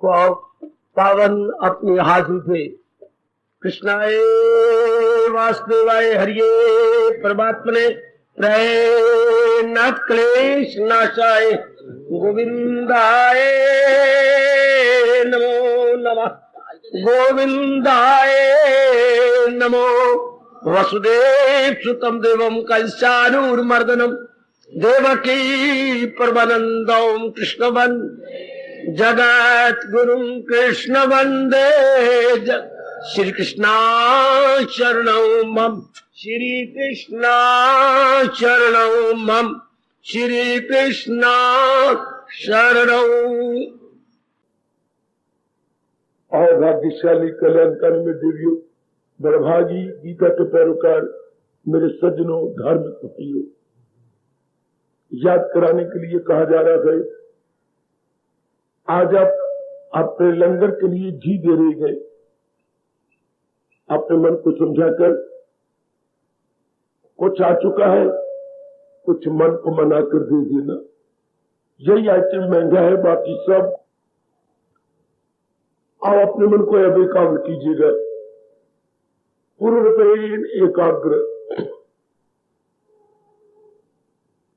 पावन अपनी हाथों से कृष्णाय वासुदेवाय हरिये परमात्मने नाथ क्लेश नाशाय गोविंदाय नमो नमः गोविंदाय नमो वसुदेव सुतम देवम कंसानूरमर्दनम देवकी परमानंदम कृष्णवन जगत गुरु कृष्ण वंदे श्री कृष्णा शरणौ मम श्री कृष्णा शरणौ मम श्री कृष्णा शरणौ। और भाग्यशाली कल्याणकारी में देवियों, बड़भागी गीता के पैरोकार मेरे सज्जनों, धार्मिक भाइयों, याद कराने के लिए कहा जा रहा है, आज आप अपने लंगर के लिए घी दे रहे गए, अपने मन को समझाकर कुछ आ चुका है, कुछ मन को मना कर दे देना। यही आइटम महंगा है, बाकी सब आप अपने मन को अब एकाग्र कीजिएगा, पूर्णपेण एकाग्र।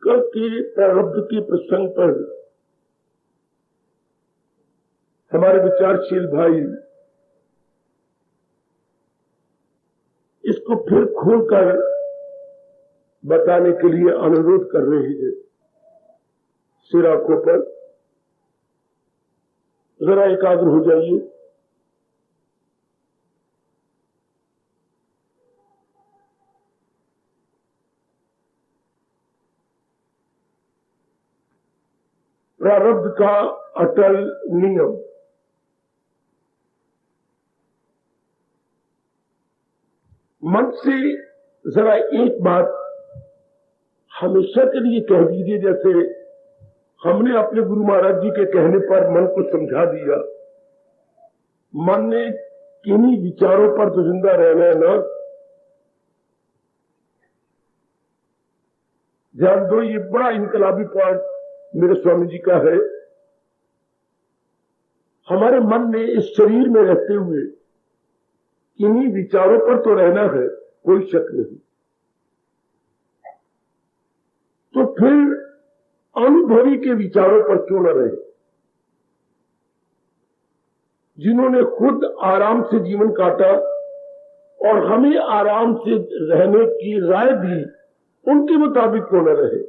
कल की प्रारब्ध की प्रसंग पर हमारे विचारशील भाई इसको फिर खोलकर बताने के लिए अनुरोध कर रहे हैं। सिर आंखों पर जरा एकाग्र हो जाइए। प्रारब्ध का अटल नियम। मन से जरा एक बात हमेशा के लिए कह दीजिए, जैसे हमने अपने गुरु महाराज जी के कहने पर मन को समझा दिया। मन ने किन्हीं विचारों पर तो जिंदा रहना है ना। ध्यान दो, ये बड़ा इनकलाबी पॉइंट मेरे स्वामी जी का है। हमारे मन ने इस शरीर में रहते हुए किन्हीं विचारों पर तो रहना है, कोई शक नहीं। तो फिर अनुभवी के विचारों पर क्यों न रहे? जिन्होंने खुद आराम से जीवन काटा और हमें आराम से रहने की राय दी, उनके मुताबिक क्यों न रहे?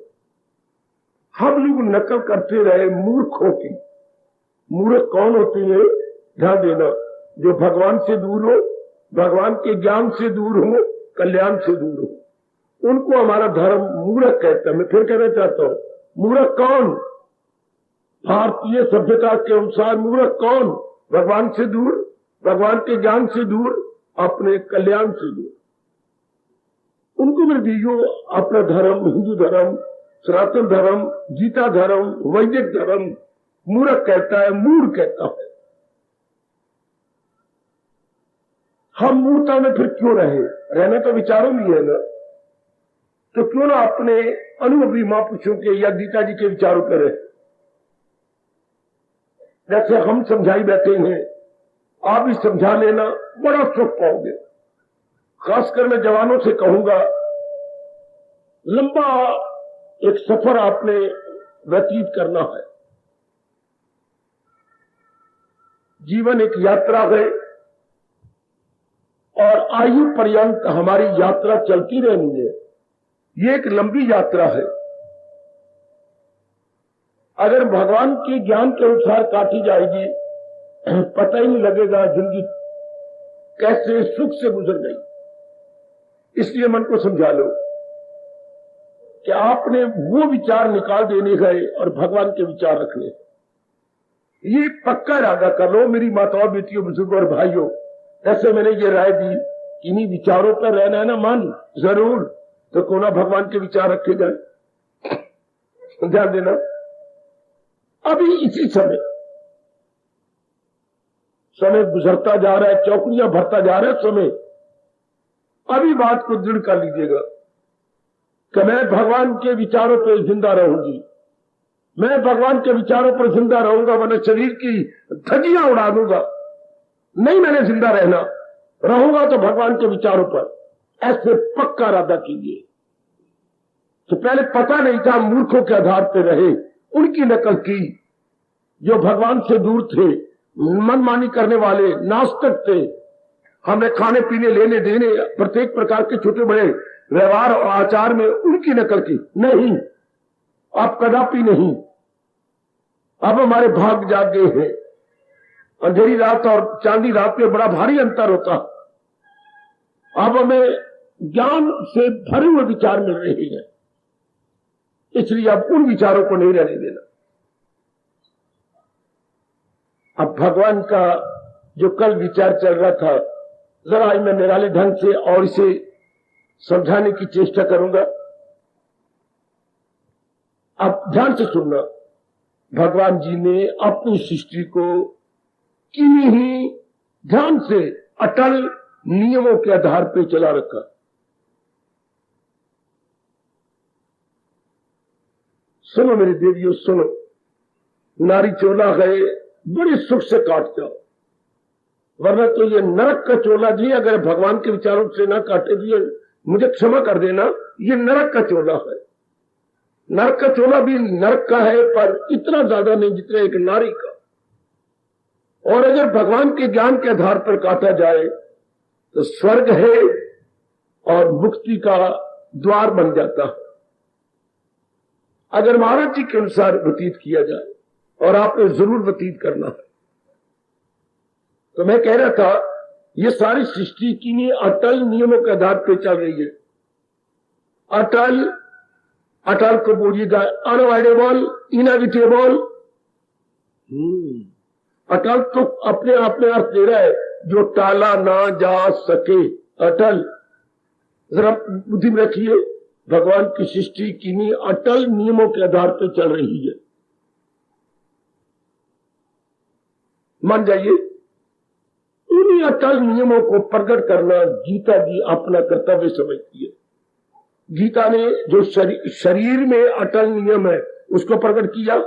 हम लोग नकल करते रहे मूर्खों की। मूर्ख कौन होते हैं? ध्यान देना, जो भगवान से दूर हो, भगवान के ज्ञान से दूर हो, कल्याण से दूर हो, उनको हमारा धर्म मूर्ख कहता है। मैं फिर कहना चाहता हूं, मूर्ख कौन? भारतीय सभ्यता के अनुसार मूर्ख कौन? भगवान से दूर, भगवान के ज्ञान से दूर, अपने कल्याण से दूर। उनको मेरे दीजिए अपना धर्म, हिंदू धर्म, सनातन धर्म, गीता धर्म, वैदिक धर्म मूर्ख कहता है, मूढ़ कहता है। हम मूर्खता में फिर क्यों रहे? रहना तो विचारों में है ना। तो क्यों ना अपने अनुभवी महापुरुषों के या गीता जी के विचारों पर रहे। जैसे हम समझाई बैठे हैं, आप भी समझा लेना, बड़ा सुख पाओगे। खासकर मैं जवानों से कहूंगा, लंबा एक सफर आपने व्यतीत करना है। जीवन एक यात्रा है और आयु पर्यंत हमारी यात्रा चलती रहनी है। ये एक लंबी यात्रा है। अगर भगवान के ज्ञान के अनुसार काटी जाएगी, पता ही नहीं लगेगा जिंदगी कैसे सुख से गुजर गई। इसलिए मन को समझा लो कि आपने वो विचार निकाल देने गए और भगवान के विचार रखने। ये पक्का इरादा कर लो मेरी माताओं, बेटियों, बुजुर्गों और भाइयों। ऐसे मैंने ये राय दी, इन्हीं विचारों पर रहना है ना मन, जरूर, तो कोना भगवान के विचार रखे जाए। ध्यान देना, अभी इसी समय गुजरता जा रहा है, चौकड़ियां भरता जा रहा है समय। अभी बात को दृढ़ कर लीजिएगा कि मैं भगवान के विचारों पर जिंदा रहूंगी। मैं भगवान के विचारों पर जिंदा रहूंगा, वरना शरीर की धज्जियां उड़ा दूंगा। नहीं, मैंने जिंदा रहूंगा तो भगवान के विचारों पर। ऐसे पक्का इरादा कीजिए। तो पहले पता नहीं था, मूर्खों के आधार पर रहे, उनकी नकल की। जो भगवान से दूर थे, मनमानी करने वाले, नास्तिक थे, हमने खाने पीने लेने देने प्रत्येक प्रकार के छोटे बड़े व्यवहार और आचार में उनकी नकल की। नहीं, आप कदापि नहीं। अब हमारे भाग जाग गए हैं। अंधेरी रात और चांदी रात में बड़ा भारी अंतर होता। अब हमें ज्ञान से भरे हुए विचार मिल रहे हैं, इसलिए अब उन विचारों को नहीं रहने देना। अब भगवान का जो कल विचार चल रहा था, जरा आज मैं निराले ढंग से और इसे समझाने की चेष्टा करूंगा। अब ध्यान से सुनना। भगवान जी ने अपनी सृष्टि को किन्हीं ही ध्यान से अटल नियमों के आधार पर चला रखा। सुनो मेरे देवियों, सुनो। नारी चोला गए, बड़े सुख से काट जाओ, वरना तो ये नरक का चोला जी, अगर भगवान के विचारों से ना काटे दिए, मुझे क्षमा कर देना, ये नरक का चोला है। नरक का चोला भी नरक का है, पर इतना ज्यादा नहीं जितना एक नारी का। और अगर भगवान के ज्ञान के आधार पर काटा जाए तो स्वर्ग है और मुक्ति का द्वार बन जाता है, अगर महाराज जी के अनुसार व्यतीत किया जाए, और आपने जरूर व्यतीत करना है। तो मैं कह रहा था, ये सारी सृष्टि की अटल नियमों के आधार पर चल रही है। अटल को बोलिएगा अनअवॉइडेबल, इनएविटेबल। अटल तो अपने आप में अर्थ दे रहा है जो टाला ना जा सके। अटल, जरा बुद्धि में रखिए, भगवान की सृष्टि किन्हीं अटल नियमों के आधार पर चल रही है। मान जाइए, उन्हीं अटल नियमों को प्रकट करना गीता जी अपना कर्तव्य समझती है। गीता ने जो शरीर में अटल नियम है उसको प्रकट किया।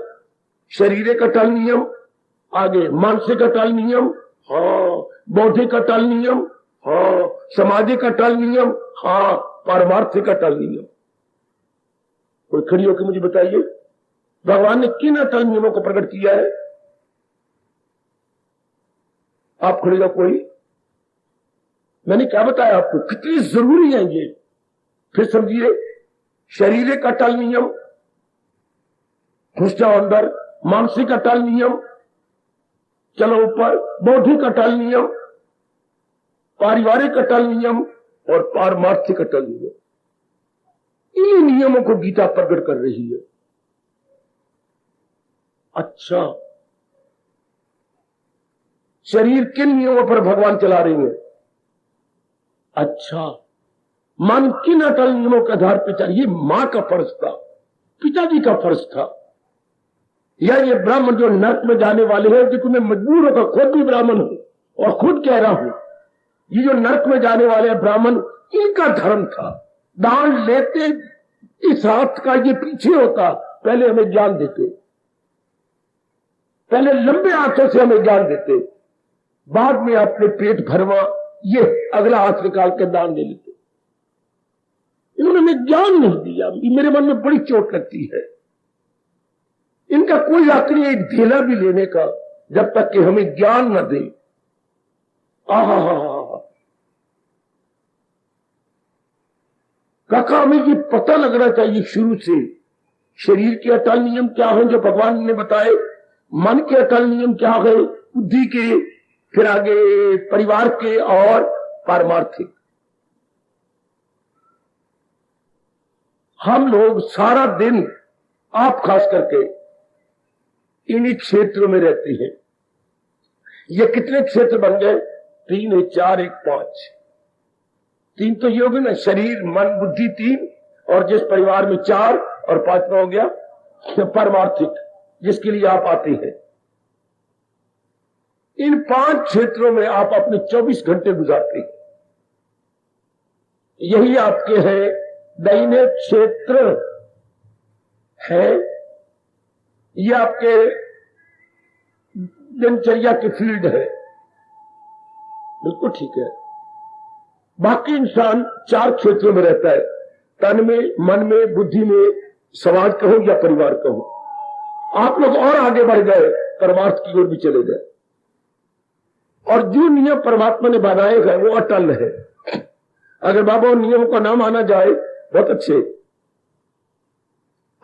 शारीरिक अटल नियम, आगे मानसिक अटल नियम, हाँ, बौद्धिक अटल नियम, हाँ, सामाजिक अटल नियम, हाँ, पारमार्थिक अटल नियम। कोई खड़ी होकर मुझे बताइए, भगवान ने किन अटल नियमों को प्रकट किया है? आप खड़ेगा कोई? मैंने क्या बताया आपको, कितनी जरूरी है ये, फिर समझिए। शारीरिक अटल नियम, घुस जाओ अंदर। मानसिक अटल नियम, चलो ऊपर। बौद्धिक अटल नियम, पारिवारिक अटल नियम और पारमार्थिक अटल नियम। इन नियमों को गीता प्रकट कर रही है। अच्छा, शरीर किन नियमों पर भगवान चला रही है? अच्छा, मन किन अटल नियमों के आधार पर चल? ये मां का फर्ज था, पिताजी का फर्ज था। या ये ब्राह्मण जो नरक में जाने वाले हैं, देखो मैं मजबूर होकर खुद भी ब्राह्मण हूं और खुद कह रहा हूं, ये जो नरक में जाने वाले हैं ब्राह्मण, इनका धर्म था। दान लेते इस हाथ का ये पीछे होता, पहले हमें ज्ञान देते, पहले लंबे हाथों से हमें ज्ञान देते, बाद में अपने पेट भरवा ये अगला हाथ निकाल के दान दे लेते। इन्होंने हमें ज्ञान नहीं दिया। मेरे मन में बड़ी चोट लगती है। इनका कोई हक नहीं है ढेला भी लेने का, जब तक कि हमें ज्ञान न दे। काका, हमें ये पता लगना चाहिए शुरू से, शरीर के अटल नियम क्या हैं जो भगवान ने बताए, मन के अटल नियम क्या है, बुद्धि के, फिर आगे परिवार के और पारमार्थिक। हम लोग सारा दिन, आप खास करके, इन्हीं क्षेत्रों में रहते हैं। ये कितने क्षेत्र बन गए? 3 1 4 1 5। 3 तो ये हो गए ना, शरीर मन बुद्धि 3, और जिस परिवार में 4, और 5वां हो गया पारमार्थिक, जिसके लिए आप आते हैं। इन 5 क्षेत्रों में आप अपने 24 घंटे गुजारते हैं। यही आपके हैं दाहिने क्षेत्र है, ये आपके दिनचर्या की फील्ड है, बिल्कुल ठीक है। बाकी इंसान 4 क्षेत्रों में रहता है, तन में, मन में, बुद्धि में, समाज कहूं या परिवार कहूं। आप लोग और आगे बढ़ गए, परमार्थ की ओर भी चले गए, और जो नियम परमात्मा ने बनाए हैं वो अटल है। अगर बाबा उन नियमों को ना माना जाए बहुत अच्छे,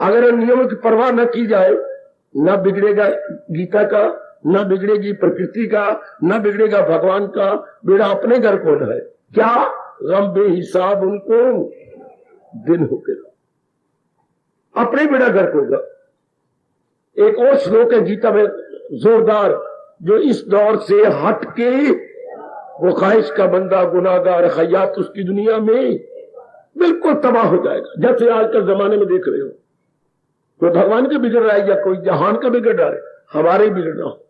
अगर उन नियमों की परवाह न की जाए, न बिगड़ेगा गीता का, न बिगड़ेगी प्रकृति का, न बिगड़ेगा भगवान का, बेड़ा अपने घर कौन है। क्या गम बेहिसाब उनको दिन हो गया, अपने बेड़ा घर होगा। एक और श्लोक है गीता में जोरदार, जो इस दौर से हट के वो ख्वाहिश का बंदा गुनाहगार हयात उसकी दुनिया में बिल्कुल तबाह हो जाएगा। जैसे आजकल जमाने में देख रहे हो, कोई भगवान का बिगड़ रहा है या कोई जहान का बिगड़ रहा है, हमारे बिगड़ रहा हो।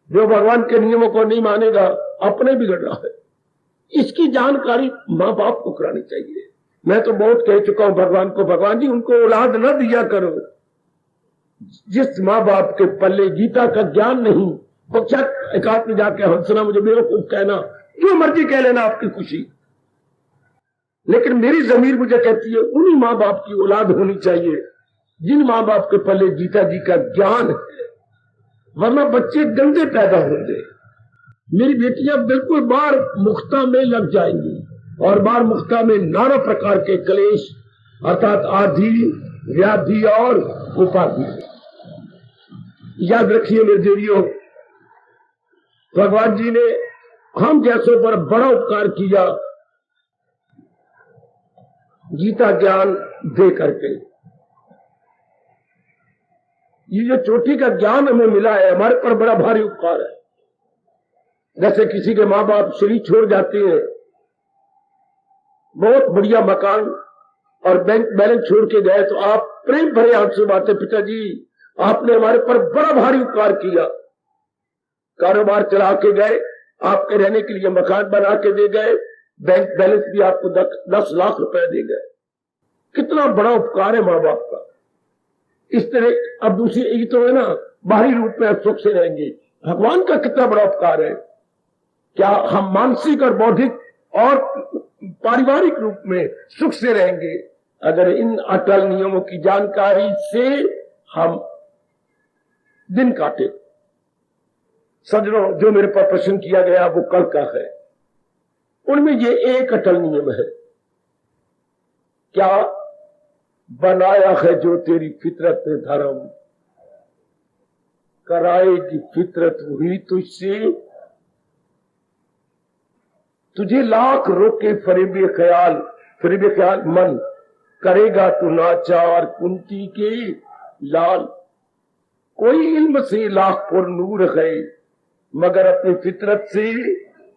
जो भगवान के नियमों को नहीं मानेगा अपने बिगड़ रहा है। इसकी जानकारी माँ बाप को करानी चाहिए। मैं तो बहुत कह चुका हूं भगवान को, भगवान जी उनको औलाद न दिया करो। जिस माँ बाप के पल्ले गीता का ज्ञान नहीं, वो क्या एकांत में जाके हंसना, मुझे बेवकूफ कहना, जो मर्जी कह लेना, आपकी खुशी। लेकिन मेरी जमीर मुझे कहती है उन्हीं माँ बाप की औलाद होनी चाहिए जिन माँ बाप के पल्ले गीता जी का ज्ञान है, वरना बच्चे गंदे पैदा होंगे। मेरी बेटियां बिल्कुल बार मुख्ता में लग जाएंगी, और बार मुख्ता में नाना प्रकार के क्लेश अर्थात आदि, व्याधि और उपाधि। याद रखिए मेरे देवियों, भगवान जी ने हम जैसों पर बड़ा उपकार किया गीता ज्ञान दे करके। ये जो चोटी का ज्ञान हमें मिला है, हमारे पर बड़ा भारी उपकार है। जैसे किसी के माँ बाप शरीर छोड़ जाते हैं, बहुत बढ़िया मकान और बैंक बैलेंस छोड़ के गए, तो आप प्रेम भरे आंसू बातें, पिताजी आपने हमारे पर बड़ा भारी उपकार किया। कारोबार चला के गए, आपके रहने के लिए मकान बना के दे गए, बैंक बैलेंस भी आपको 10 लाख रुपए दे गए। कितना बड़ा उपकार है माँ बाप का। इस तरह अब दूसरी ये तो है ना, बाहरी रूप में आप सुख से रहेंगे, भगवान का कितना बड़ा उपकार है। क्या हम मानसिक और बौद्धिक और पारिवारिक रूप में सुख से रहेंगे अगर इन अटल नियमों की जानकारी से हम दिन काटे। सज्जनों, जो मेरे पर प्रश्न किया गया वो कल का है, उनमें ये एक अटल नियम है, क्या बनाया है जो तेरी फितरत ने धर्म, कराएगी फितरत वही तुझसे, तुझे लाख रोके फरेबे ख्याल मन, करेगा तू नाचार कुंती के लाल। कोई इल्म से लाख पुर नूर है, मगर अपनी फितरत से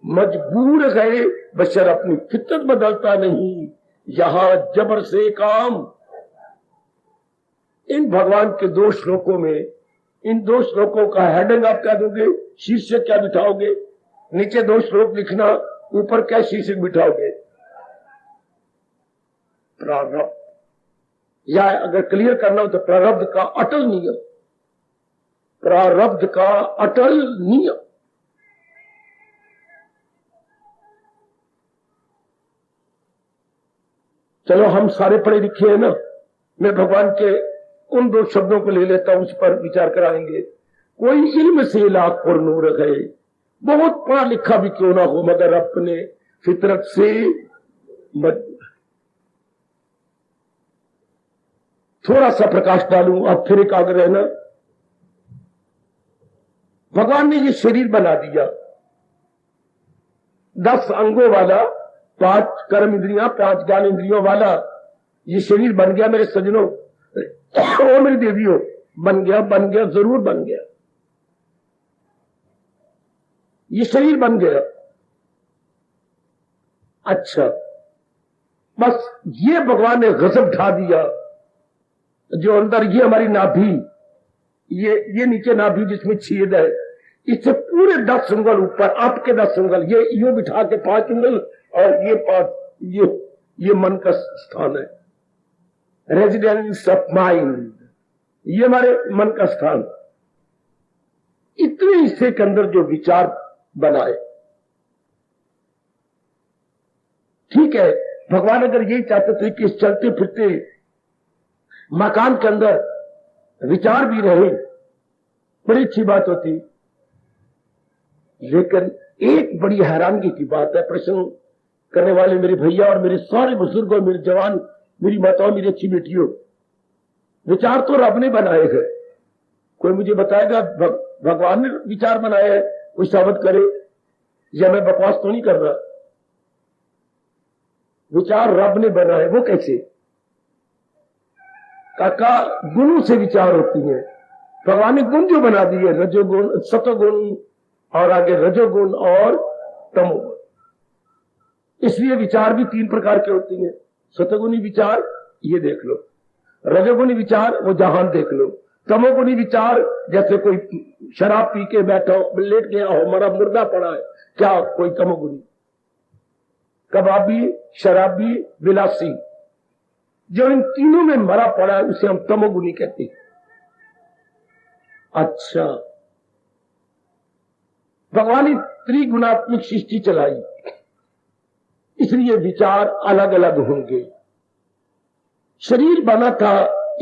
मजबूर है। बशर अपनी फितरत बदलता नहीं, यहां जबर से काम। इन भगवान के 2 श्लोकों में, इन 2 श्लोकों का हेडिंग आप क्या दोगे, शीर्षक क्या बिठाओगे? नीचे 2 श्लोक लिखना, ऊपर क्या शीर्षक बिठाओगे? प्रारब्ध, या अगर क्लियर करना हो तो प्रारब्ध का अटल नियम, प्रारब्ध का अटल नियम। चलो हम सारे पढ़े लिखे हैं ना, मैं भगवान के उन 2 शब्दों को ले लेता हूं, उस पर विचार कराएंगे। कोई इल्म से लाख पुर नूर है, बहुत पढ़ा लिखा भी क्यों ना हो, मगर अपने फितरत से थोड़ा सा प्रकाश डालूं। अब फिर एक आगे रहना, भगवान ने ये शरीर बना दिया 10 अंगों वाला, 5 कर्म इंद्रियां, 5 ज्ञान इंद्रियों वाला ये शरीर बन गया मेरे सज्जनों और मेरी देवियों। बन गया, जरूर बन गया, ये शरीर बन गया। अच्छा, बस ये भगवान ने गजब ढा दिया, जो अंदर ये हमारी नाभि, ये नीचे नाभि जिसमें छेद है, इससे पूरे 10 उंगल ऊपर, आपके 10 उंगल, ये यूं बिठा के 5 उंगल, और ये 5, ये मन का स्थान है, रेजिडेंस ऑफ माइंड। ये हमारे मन का स्थान। इतने हिस्से के अंदर जो विचार बनाए, ठीक है, भगवान अगर यही चाहते थे कि इस चलते फिरते मकान के अंदर विचार भी रहे, बड़ी अच्छी बात होती। लेकिन एक बड़ी हैरानगी की बात है, प्रश्न करने वाले मेरे भैया और मेरे सारे बुजुर्गों, मेरे जवान, मेरी माताओं, मेरी अच्छी बेटियों, विचार तो रब ने बनाए हैं। कोई मुझे बताएगा भगवान ने विचार बनाए हैं? कोई साबित करे, या मैं बकवास तो नहीं कर रहा? विचार रब ने बनाए, वो कैसे? काका, गुणों से विचार होती है। भगवान ने गुण जो बना दिए, रजोगुण, सतोगुण और आगे रजोगुण और तमोगुण। इसलिए विचार भी 3 प्रकार के होती हैं। सतोगुणी विचार ये देख लो, रजोगुणी विचार वो जहान देख लो, तमोगुणी विचार जैसे कोई शराब पी के बैठा हो, लेट गया हो, हमारा मुर्दा पड़ा है, क्या कोई तमोगुणी? कबाबी, शराबी, विलासी, जो इन तीनों में मरा पड़ा है उसे हम तमोगुणी कहते हैं। अच्छा, भगवान ने त्रिगुणात्मक सृष्टि चलाई, इसलिए विचार अलग अलग होंगे। शरीर बना था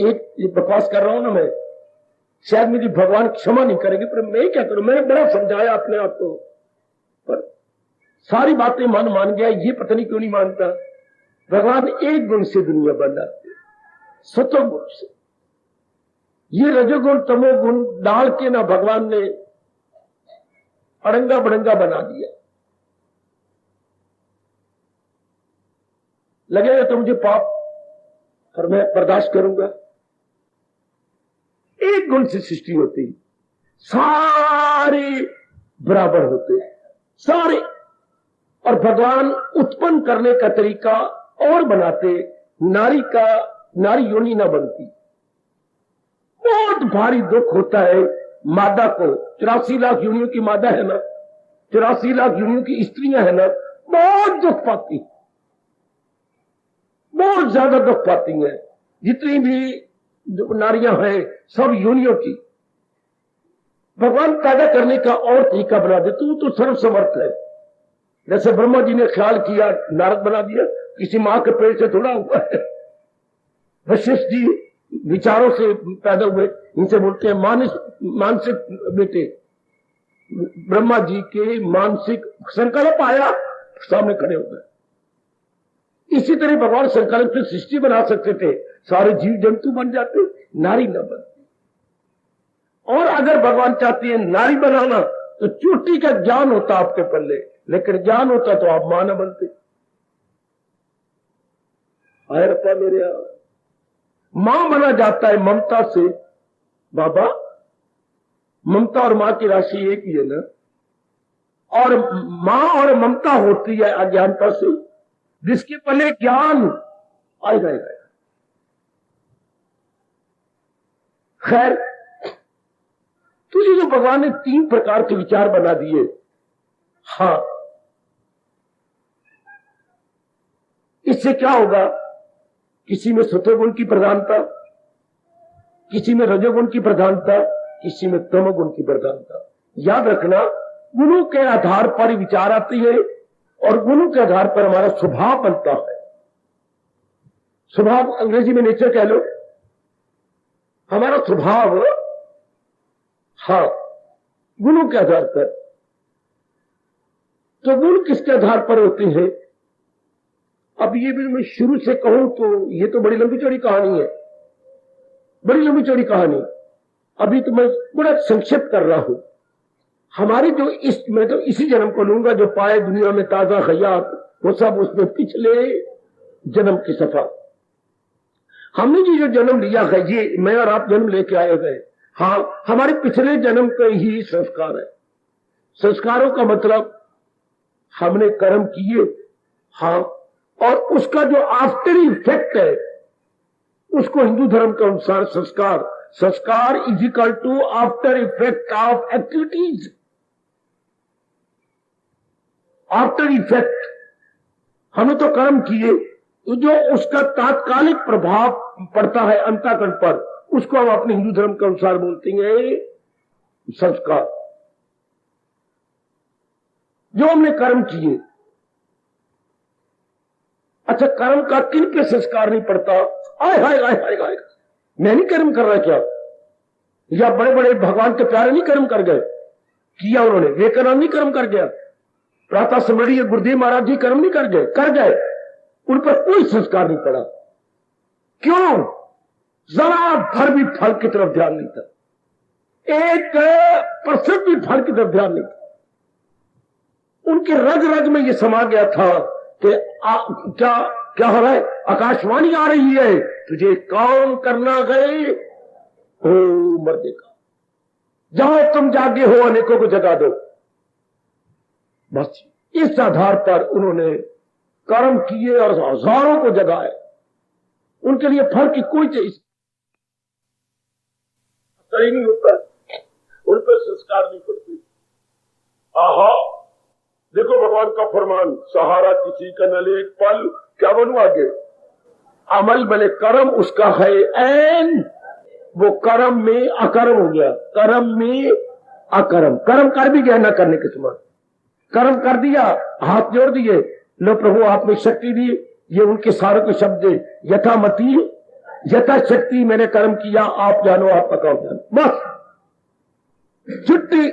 एक, ये बकवास कर रहा हूं ना मैं, शायद मेरी भगवान क्षमा नहीं करेंगे, पर मैं क्या करूं? मैंने बड़ा समझाया अपने आप को, पर सारी बातें मान गया, ये पता नहीं क्यों नहीं मानता। भगवान एक गुण से दुनिया बनाते, सतोगुण से। ये रजोगुण तमोगुण डाल के ना भगवान ने अड़ंगा बड़ंगा बना दिया। लगेगा तो मुझे पाप, और मैं बर्दाश्त करूंगा। एक गुण से सृष्टि होती, सारे बराबर होते, सारे। और भगवान उत्पन्न करने का तरीका और बनाते, नारी योनि ना बनती। बहुत भारी दुख होता है मादा को। 84 लाख योनियों की मादा है ना, 84 लाख योनियों की स्त्रियां है ना, बहुत दुख पाती, बहुत ज्यादा दुख पाती हैं। जितनी भी नारियां हैं सब योनियों की। भगवान पैदा करने का और तरीका बना दे, तू तो सर्वसमर्थ है। जैसे ब्रह्मा जी ने ख्याल किया, नारद बना दिया, किसी मां के पेट से थोड़ा हुआ है। वशिष्ठ जी विचारों से पैदा हुए, इनसे बोलते हैं मानसिक बेटे। ब्रह्मा जी के मानसिक संकल्प आया, सामने खड़े हो गए। इसी तरह भगवान संकल्प से सृष्टि बना सकते थे, सारे जीव जंतु बन जाते, नारी न बनती। और अगर भगवान चाहते हैं नारी बनाना, तो चोटी का ज्ञान होता आपके पल्ले, लेकिन ज्ञान होता तो आप मां न बनते। आए रप्पा मेरे यहां, मां बना जाता है ममता से। बाबा, ममता और मां की राशि एक ही है ना, और मां और ममता होती है अज्ञानता से, जिसके पहले ज्ञान आएगा। खैर, तुझे जो भगवान ने 3 प्रकार के विचार बना दिए, हाँ, इससे क्या होगा? किसी में सत्वगुण की प्रधानता, किसी में रजोगुण की प्रधानता, किसी में तमोगुण की प्रधानता। याद रखना, गुणों के आधार पर विचार आती है और गुणों के आधार पर हमारा स्वभाव बनता है। स्वभाव अंग्रेजी में नेचर कह लो, हमारा स्वभाव, हाँ, गुणों के आधार पर। तो गुण किसके आधार पर होते हैं? अब ये भी मैं शुरू से कहूं तो ये तो बड़ी लंबी चौड़ी कहानी है, बड़ी लंबी चौड़ी कहानी। अभी तो मैं बड़ा संक्षिप्त कर रहा हूं। हमारी जो मैं तो इसी जन्म को लूंगा जो पाए दुनिया में ताजा हयात, वो सब उसमें पिछले जन्म की सफा। हमने जी जो जन्म लिया है, ये मैं और आप जन्म लेके आए गए, हाँ, हमारे पिछले जन्म के ही संस्कार है। संस्कारों का मतलब हमने कर्म किए, हाँ, और उसका जो आफ्टर इफेक्ट है उसको हिंदू धर्म के अनुसार संस्कार is equal to after effect of activities. After effect, हमने तो कर्म किए, जो उसका तात्कालिक प्रभाव पड़ता है अंतःकरण पर, उसको हम अपने हिंदू धर्म के अनुसार बोलते हैं संस्कार। जो हमने कर्म किए, अच्छा कर्म का किन पे संस्कार नहीं पड़ता? आय हाय हाय हाय हाय, मैं नहीं कर्म कर रहा क्या? या बड़े बड़े भगवान के प्यारे नहीं कर्म कर गए? किया उन्होंने। विवेकानंद नहीं कर्म कर गया? प्रातः स्मरणीय गुरुदेव महाराज जी कर्म नहीं कर गए? कर गए। उन पर कोई संस्कार नहीं पड़ा। क्यों? जरा भर भी फल की तरफ ध्यान नहीं था, 1% भी फल की तरफ ध्यान नहीं था। उनके रग रग में ये समा गया था कि क्या क्या हो रहा है? आकाशवाणी आ रही है, तुझे काम करना गए हो मर्दे का, जाओ तुम जागे हो, अनेकों को जगा दो। बस इस आधार पर उन्होंने कर्म किए और हजारों को जगाए। उनके लिए फल की कोई चीज नहीं होता, उन पर संस्कार नहीं पड़ते। आहा, देखो भगवान का फरमान, सहारा किसी का न ले एक पल, क्या बनू आगे? अमल बने कर्म उसका है ऐन, वो कर्म में अकर्म हो गया, कर्म में अकर्म। कर्म कर भी गया ना करने के समान, कर्म कर दिया, हाथ जोड़ दिए, लो प्रभु आपने शक्ति दी। ये उनके सारों के शब्द, यथामति यथा शक्ति मैंने कर्म किया, आप जानो आपका काम जानो। बस छुट्टी,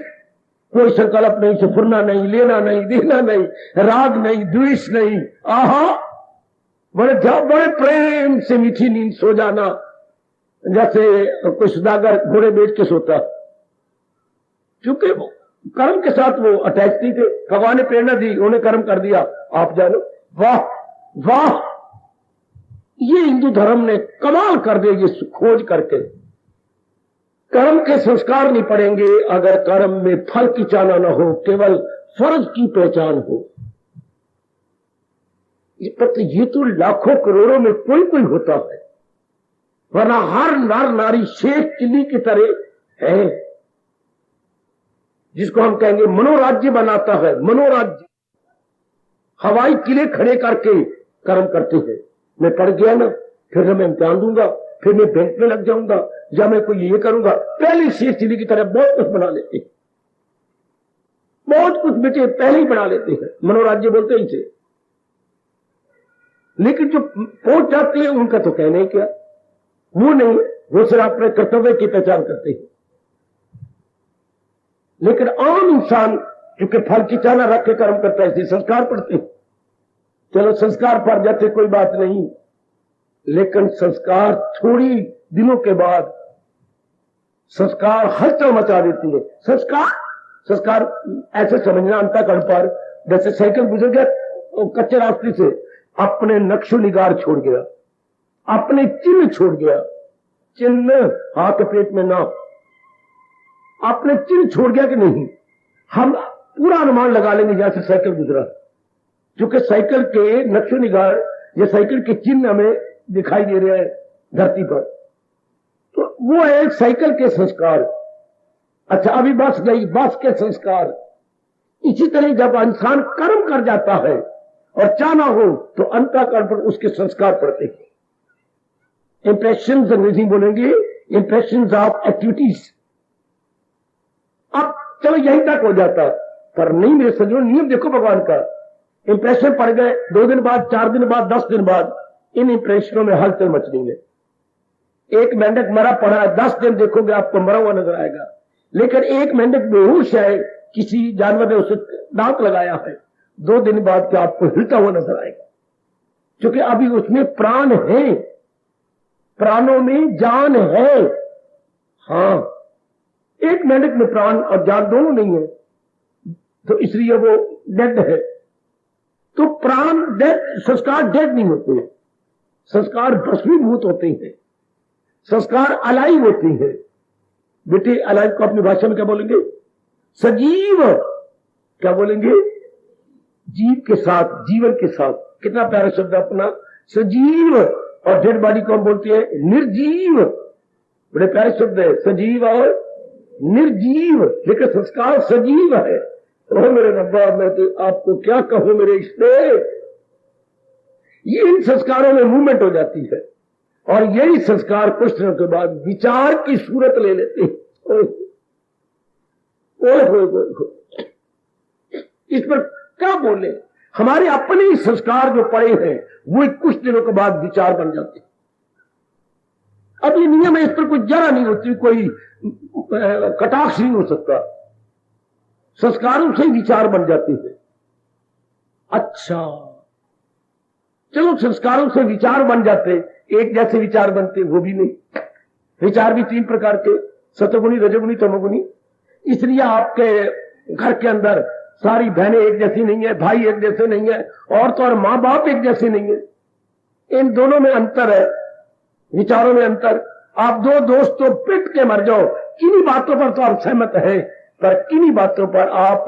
कोई संकल्प नहीं, सुफुरना नहीं, लेना नहीं, देना नहीं, राग नहीं, द्वेष नहीं। आहा, बड़े प्रेम से मीठी नींद सो जाना, जैसे कोई सुदागर घोड़े बेच के सोता, क्योंकि वो कर्म के साथ वो अटैच नहीं थे। भगवान ने प्रेरणा दी, उन्होंने कर्म कर दिया, आप जानो। वाह वाह, ये हिंदू धर्म ने कमाल कर दिया ये खोज करके। कर्म के संस्कार नहीं पड़ेंगे अगर कर्म में फल की चाहना न हो, केवल फर्ज की पहचान हो। ये तो लाखों करोड़ों में कोई कोई होता है, वरना हर नर नारी शेख चिल्ली की तरह है, जिसको हम कहेंगे मनोराज्य बनाता है। मनोराज्य, हवाई किले खड़े करके कर्म करते हैं। मैं पढ़ गया ना, फिर मैं इम्तिहान दूंगा, फिर मैं बैंक में लग जाऊंगा, या मैं कोई ये करूंगा। पहले शेख चिल्ली की तरह बहुत कुछ बना लेते हैं, बहुत कुछ बेटे पहले ही बना लेते हैं, मनोराज्य बोलते हैं इसे। लेकिन जो पहुंच जाते हैं उनका तो कहना ही क्या, वो नहीं, वो सिर्फ अपने कर्तव्य की पहचान करते हैं। लेकिन आम इंसान क्योंकि फल की चाहना रख के कर्म करता है, इसलिए संस्कार पड़ते हैं। चलो संस्कार पड़ जाते कोई बात नहीं, लेकिन संस्कार थोड़ी दिनों के बाद संस्कार हलचल मचा देती है। संस्कार ऐसे समझना अंतःकरण पर, जैसे साइकिल गुजर गया कच्चे रास्ते से, अपने नक्शो निगार छोड़ गया, अपने चिन्ह छोड़ गया। चिन्ह हाथ के पेट में ना, अपने चिन्ह छोड़ गया कि नहीं, हम पूरा अनुमान लगा लेंगे जहां से साइकिल गुजरा, क्योंकि साइकिल के नक्शो निगार या साइकिल के चिन्ह हमें दिखाई दे रहे हैं धरती पर, तो वो है एक साइकिल के संस्कार। अच्छा, अभी बस गई, बस के संस्कार। इसी तरह जब इंसान कर्म कर जाता है और चाहना हो तो अंतःकरण पर उसके संस्कार पड़ते हैं। इंप्रेशंस अंग्रेजी बोलेंगे, इंप्रेशंस ऑफ एक्टिविटीज। अब चलो यहीं तक हो जाता, पर नहीं मेरे सज्जनों, नियम देखो भगवान का। इंप्रेशन पड़ गए, 2 दिन बाद, 4 दिन बाद, 10 दिन बाद, इन इंप्रेशनों में हलचल मचनी है। एक मेंढक मरा पड़ा है, 10 दिन देखोगे आपको मरा हुआ नजर आएगा, लेकिन एक मेंढक बेहोश है, किसी जानवर ने उसे दांत लगाया है, 2 दिन बाद क्या आपको हिलता हुआ नजर आएगा, क्योंकि अभी उसमें प्राण है, प्राणों में जान है। हाँ, एक मेंढक में प्राण और जान दोनों नहीं है, तो इसलिए वो डेड है। तो प्राण डेड, संस्कार डेड नहीं होते, संस्कार भस्मीभूत होते हैं, संस्कार अलाइव होते हैं। बेटे अलाइव को अपनी भाषा में क्या बोलेंगे? सजीव। क्या बोलेंगे? जीव के साथ, जीवन के साथ। कितना प्यारा शब्द है अपना, सजीव। और डेड बॉडी को हम बोलते हैं निर्जीव। बड़े प्यारे शब्द है, सजीव और निर्जीव, लेकिन संस्कार सजीव है। तो मेरे रब्बा, मैं तो आपको क्या कहूं मेरे इश्ते, ये इन संस्कारों में मूवमेंट हो जाती है। और यही संस्कार कुछ दिनों के बाद विचार की सूरत ले लेते हैं। इस पर क्या बोले, हमारे अपने ही संस्कार जो पड़े हैं वो कुछ दिनों के बाद विचार बन जाते हैं। अब ये नियम है, इस पर कोई जरा नहीं होती, कोई कटाक्ष नहीं हो सकता, संस्कारों से ही विचार बन जाते हैं। अच्छा चलो, संस्कारों से विचार बन जाते, एक जैसे विचार बनते वो भी नहीं। विचार भी तीन प्रकार के, सतोगुणी, रजोगुणी, तमोगुणी। इसलिए आपके घर के अंदर सारी बहनें एक जैसी नहीं है, भाई एक जैसे नहीं है, और तो और मां बाप एक जैसे नहीं है। इन दोनों में अंतर है, विचारों में अंतर। आप दो दोस्त तो पिट के मर जाओ, किन्हीं बातों पर तो आप सहमत है, पर किन्हीं बातों पर आप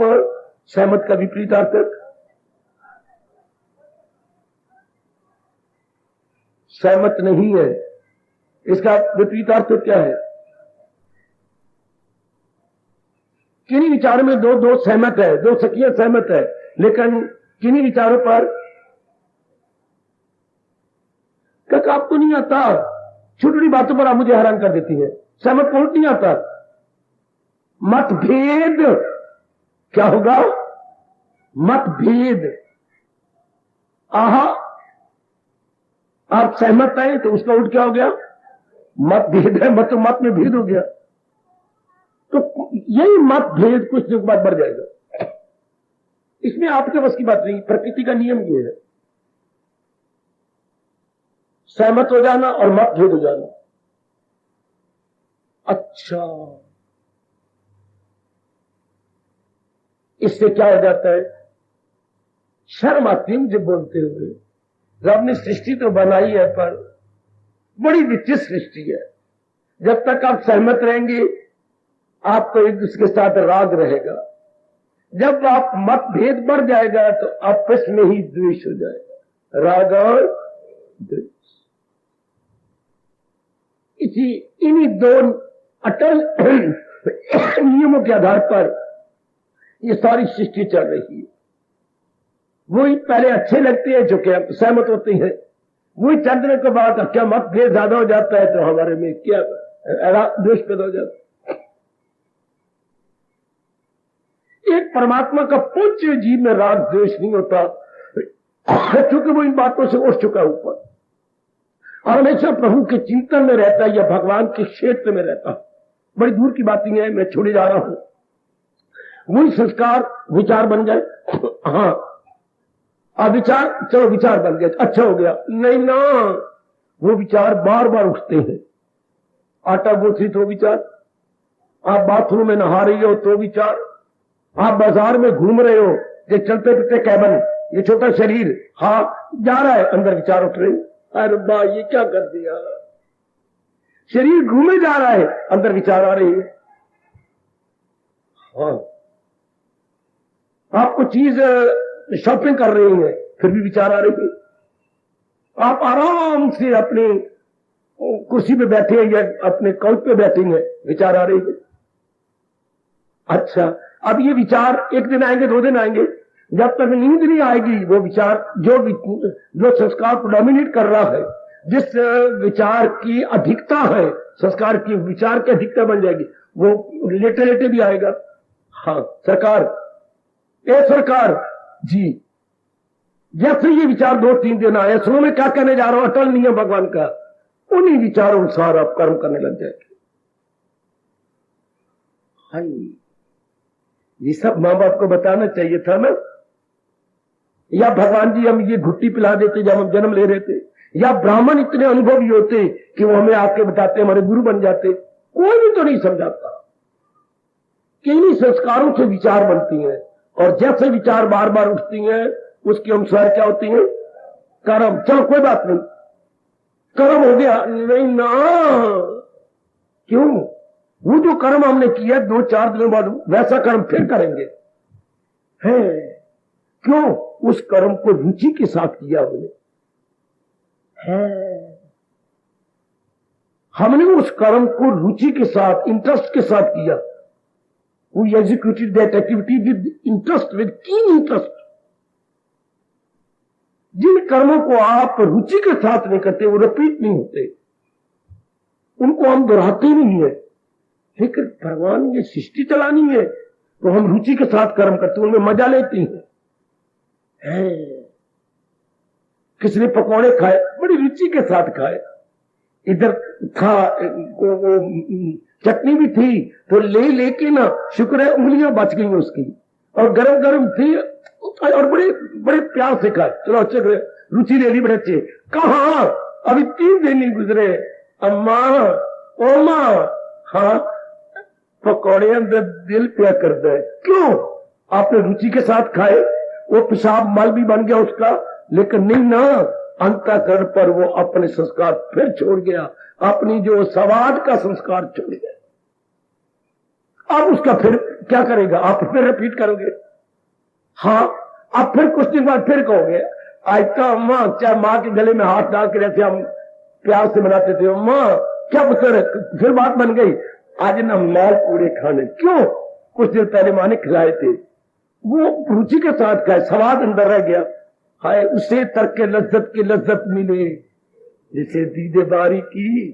सहमत का विपरीत अर्थ, सहमत नहीं है। इसका विपरीत अर्थ क्या है? किन्हीं विचारों में दो दोस्त सहमत है, दो सखियां सहमत है, लेकिन किन्हीं विचारों पर क्या आपको नहीं आता, छोटी बातों पर आप मुझे हैरान कर देती है, सहमत कोट नहीं आता। मतभेद क्या होगा? मतभेद। आहा, आप सहमत हैं तो उसका उल्ट क्या हो गया? मतभेद है, मत में भेद हो गया। तो यही मतभेद कुछ दिन बाद बढ़ जाएगा। इसमें आपके बस की बात नहीं, प्रकृति का नियम ये है, सहमत हो जाना और मतभेद हो जाना। अच्छा, इससे क्या हो जाता है? शर्म आती है मुझे बोलते हुए। रब ने सृष्टि तो बनाई है, पर बड़ी विचित्र सृष्टि है। जब तक आप सहमत रहेंगे आपको एक दूसरे के साथ राग रहेगा, जब आप मतभेद बढ़ जाएगा तो आपस में ही द्वेष हो जाएगा, राग और द्वेष। इन्हीं दो अटल नियमों के आधार पर ये सारी सृष्टि चल रही है। वही पहले अच्छे लगते हैं जो कि सहमत होते हैं, वही चंद दिनों के बाद क्या मतभेद ज्यादा हो जाता है तो हमारे में क्या द्वेष पैदा हो जाता है। एक परमात्मा का पूज्य जीव में राग द्वेष नहीं होता, क्योंकि वो इन बातों से उठ चुका ऊपर और हमेशा प्रभु के चिंतन में रहता है या भगवान के क्षेत्र में रहता है। बड़ी दूर की बात नहीं है, मैं छोड़े जा रहा हूं। वही संस्कार विचार बन गए। हाँ, अब विचार, चलो विचार बन गया, अच्छा हो गया। नहीं ना, वो विचार बार बार उठते हैं। आटा गूंथ तो विचार, आप बाथरूम में नहा रही हो तो विचार, आप बाजार में घूम रहे हो, ये चलते फिरते कैबन, ये छोटा शरीर हाँ जा रहा है, अंदर विचार उठ रहे हैं, अरे बा ये क्या कर दिया। शरीर घूमे जा रहा है, अंदर विचार आ रही है। हाँ, आपको चीज शॉपिंग कर रही है, फिर भी विचार आ रही है। आप आराम से अपनी कुर्सी पे बैठे हैं या अपने काउच पे बैठे हैं, विचार आ रही है। अच्छा, अब ये विचार एक दिन आएंगे, दो दिन आएंगे, जब तक नींद नहीं आएगी वो विचार जो संस्कार को डोमिनेट कर रहा है, जिस विचार की अधिकता है, संस्कार की विचार की अधिकता बन जाएगी, वो लेटे लेटे भी आएगा। हाँ सरकार, ए सरकार जी, जैसे ये विचार 2-3 दिन आए, सुनो मैं क्या कहने जा रहा हूं, अटल नियम भगवान का, उन्हीं विचारों अनुसार आप कर्म करने लग जाएंगे। हाय, ये सब मां बाप को बताना चाहिए था ना, या भगवान जी हम ये घुट्टी पिला देते जब हम जन्म ले रहे थे, या ब्राह्मण इतने अनुभवी होते कि वो हमें आके बताते, हमारे गुरु बन जाते। कोई भी तो नहीं समझाता कि इन्हीं संस्कारों से विचार बनती हैं, और जैसे विचार बार बार उठती हैं उसके अनुसार क्या होती है? कर्म। चलो कोई बात नहीं, कर्म हो गया, नहीं ना, क्यों? वो जो कर्म हमने किया 2-4 दिनों बाद वैसा कर्म फिर करेंगे, है क्यों? उस कर्म को रुचि के साथ किया हमने उस कर्म को रुचि के साथ, इंटरेस्ट के साथ किया। We executed that activity with interest, with keen interest. जिन कर्मों को आप रुचि के साथ नहीं करते वो रिपीट नहीं होते, उनको हम दोहराते नहीं है। लेकिन भगवान ये सृष्टि चलानी है तो हम रुचि के साथ कर्म करते हैं, उनमें मजा लेते हैं। किसी ने पकौड़े खाए, बड़ी रुचि के साथ खाए, इधर था वो चटनी भी थी तो लेके ना शुक्र है उंगलियां बच गई उसकी, और गरम गरम थी और बड़े बड़े प्यार से खाए। चलो अच्छे रुचि ले ली बड़े अच्छे। कहा अभी 3 दिन नहीं गुजरे, अम्मा ओ माँ, हाँ पकौड़े अंदर दिल प्या करता है। क्यों? आपने रुचि के साथ खाए, वो पेशाब मल भी बन गया उसका, लेकिन नहीं ना, अंतःकरण पर वो अपने संस्कार फिर छोड़ गया, अपनी जो स्वाद का संस्कार छोड़ गया। अब उसका फिर क्या करेगा? आप फिर रिपीट करोगे। हाँ, आप फिर कुछ दिन बाद फिर कहोगे, आज तो अम्मा, चाहे माँ के गले में हाथ डाल के रहते हम प्यार से बनाते थे, अम्मा क्या पुत्र, फिर बात बन गई, आज ना माल पूरे खाने। क्यों? कुछ दिन पहले माँ ने खिलाए थे, वो रुचि के साथ खाए, स्वाद अंदर रह गया। हाय उसे तर्क के लज्जत की लज्जत मिले जिसे दीदे बारी की।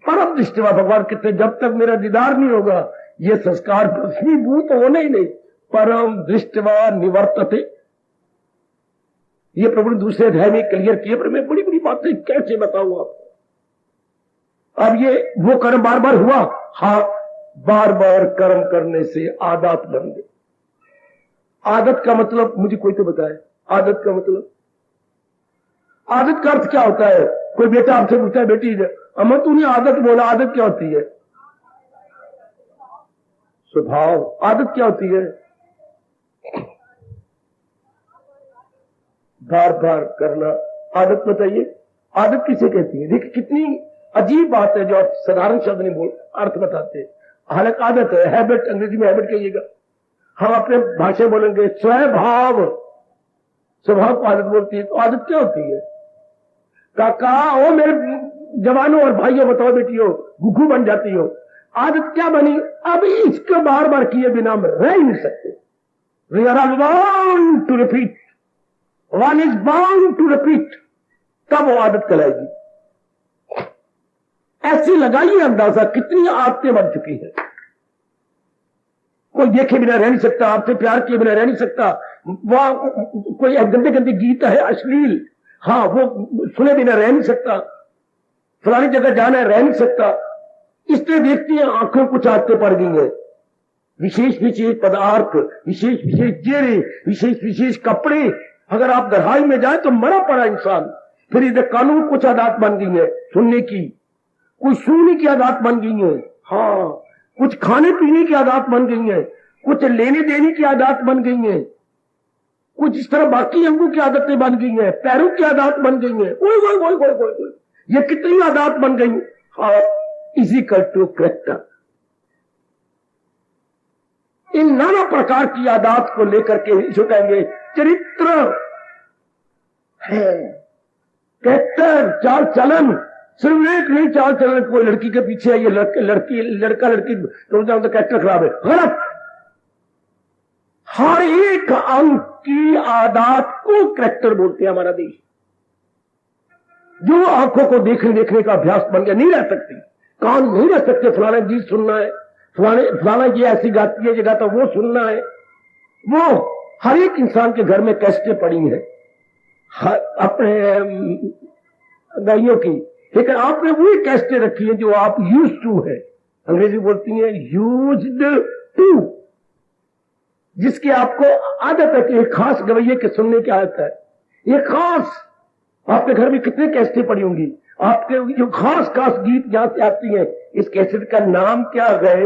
परम दृष्टवा भगवान कहते, जब तक मेरा दीदार नहीं होगा ये संस्कार भस्मीभूत होने ही नहीं। परम दृष्टवा निवर्तते, ये प्रभु ने दूसरे अध्याय में क्लियर किए, पर मैं बड़ी बड़ी बातें कैसे बताऊं आपको। अब ये वो कर्म बार बार हुआ, हाँ बार बार कर्म करने से आदत बन गई। आदत का मतलब मुझे कोई तो बताए, आदत का मतलब, आदत का अर्थ क्या होता है? कोई बेटा आपसे पूछता है, बेटी अम्मा तूने आदत बोला, आदत क्या होती है? स्वभाव। आदत क्या होती है? बार बार करना आदत बताइए। आदत किसे कहती है? देखिए कितनी अजीब बात है जो आप साधारण शब्द नहीं बोल अर्थ बताते। हालांकि आदत है, हैबिट, अंग्रेजी में हैबिट कहिएगा, हम अपने भाषा बोलेंगे स्वभाव, स्वभाव को आदत बोलती है। तो आदत क्या होती है? काका ओ मेरे जवानों और भाइयों बताओ, बेटियों गुग्गू बन जाती हो, आदत क्या बनी? अभी इसको बार बार किए बिना हम रह ही नहीं सकते। We are bound to repeat, one is bound to repeat, तब वो आदत कहलाएगी। ऐसी लगाइए अंदाजा कितनी आदतें बन चुकी है। कोई देखे बिना रह नहीं सकता, आपसे प्यार किए बिना रह नहीं सकता, वह कोई गंदे गंदे गीत है अश्लील, हाँ वो सुने बिना रह नहीं सकता, फलानी जगह जाना है रह नहीं सकता। इसलिए देखती है आंखों कुछ आदतें पड़ गई है, विशेष विशेष पदार्थ, विशेष विशेष चेहरे, विशेष विशेष कपड़े। अगर आप गहराई में जाए तो मरा पड़ा इंसान। फिर इधर कानून कुछ आदत बन गई है सुनने की, कुछ सुनने की आदत बन गई है, हाँ कुछ खाने पीने की आदत बन गई है, कुछ लेने देने की आदत बन गई है, कुछ इस तरह बाकी अंगों की आदतें बन गई हैं, पैरों की आदत बन गई है, कोई ये कितनी आदत बन गई। हाँ, इजिकल टू कैरेक्टर। इन नाना प्रकार की आदत को लेकर के जो कहेंगे चरित्र है, कैरेक्टर, चाल चलन। सिर्फ एक नहीं चाल चलन, कोई लड़की के पीछे है, ये लड़का लड़की तो कैरेक्टर खराब है, गलत। हर एक अंग की आदत को कैरेक्टर बोलते हैं हमारा देश। जो आंखों को देखने का अभ्यास बन गया, नहीं रह सकती, कान नहीं रह सकते, फलाना गीत सुनना है, फलाना ये ऐसी गाती है जगह तो वो सुनना है। वो हर एक इंसान के घर में कैसेटें पड़ी हैं अपने गाइयों की, लेकिन आपने वही कैसेटें रखी है जो आप यूज टू है, अंग्रेजी बोलती है यूज्ड टू, जिसकी आपको आदत है कि एक खास गवैये के सुनने की आदत है। ये खास आपके घर में कितने कैसेटें पड़ी होंगी, आपके जो खास खास गीत जहां से आती है, इस कैसेट का नाम क्या है,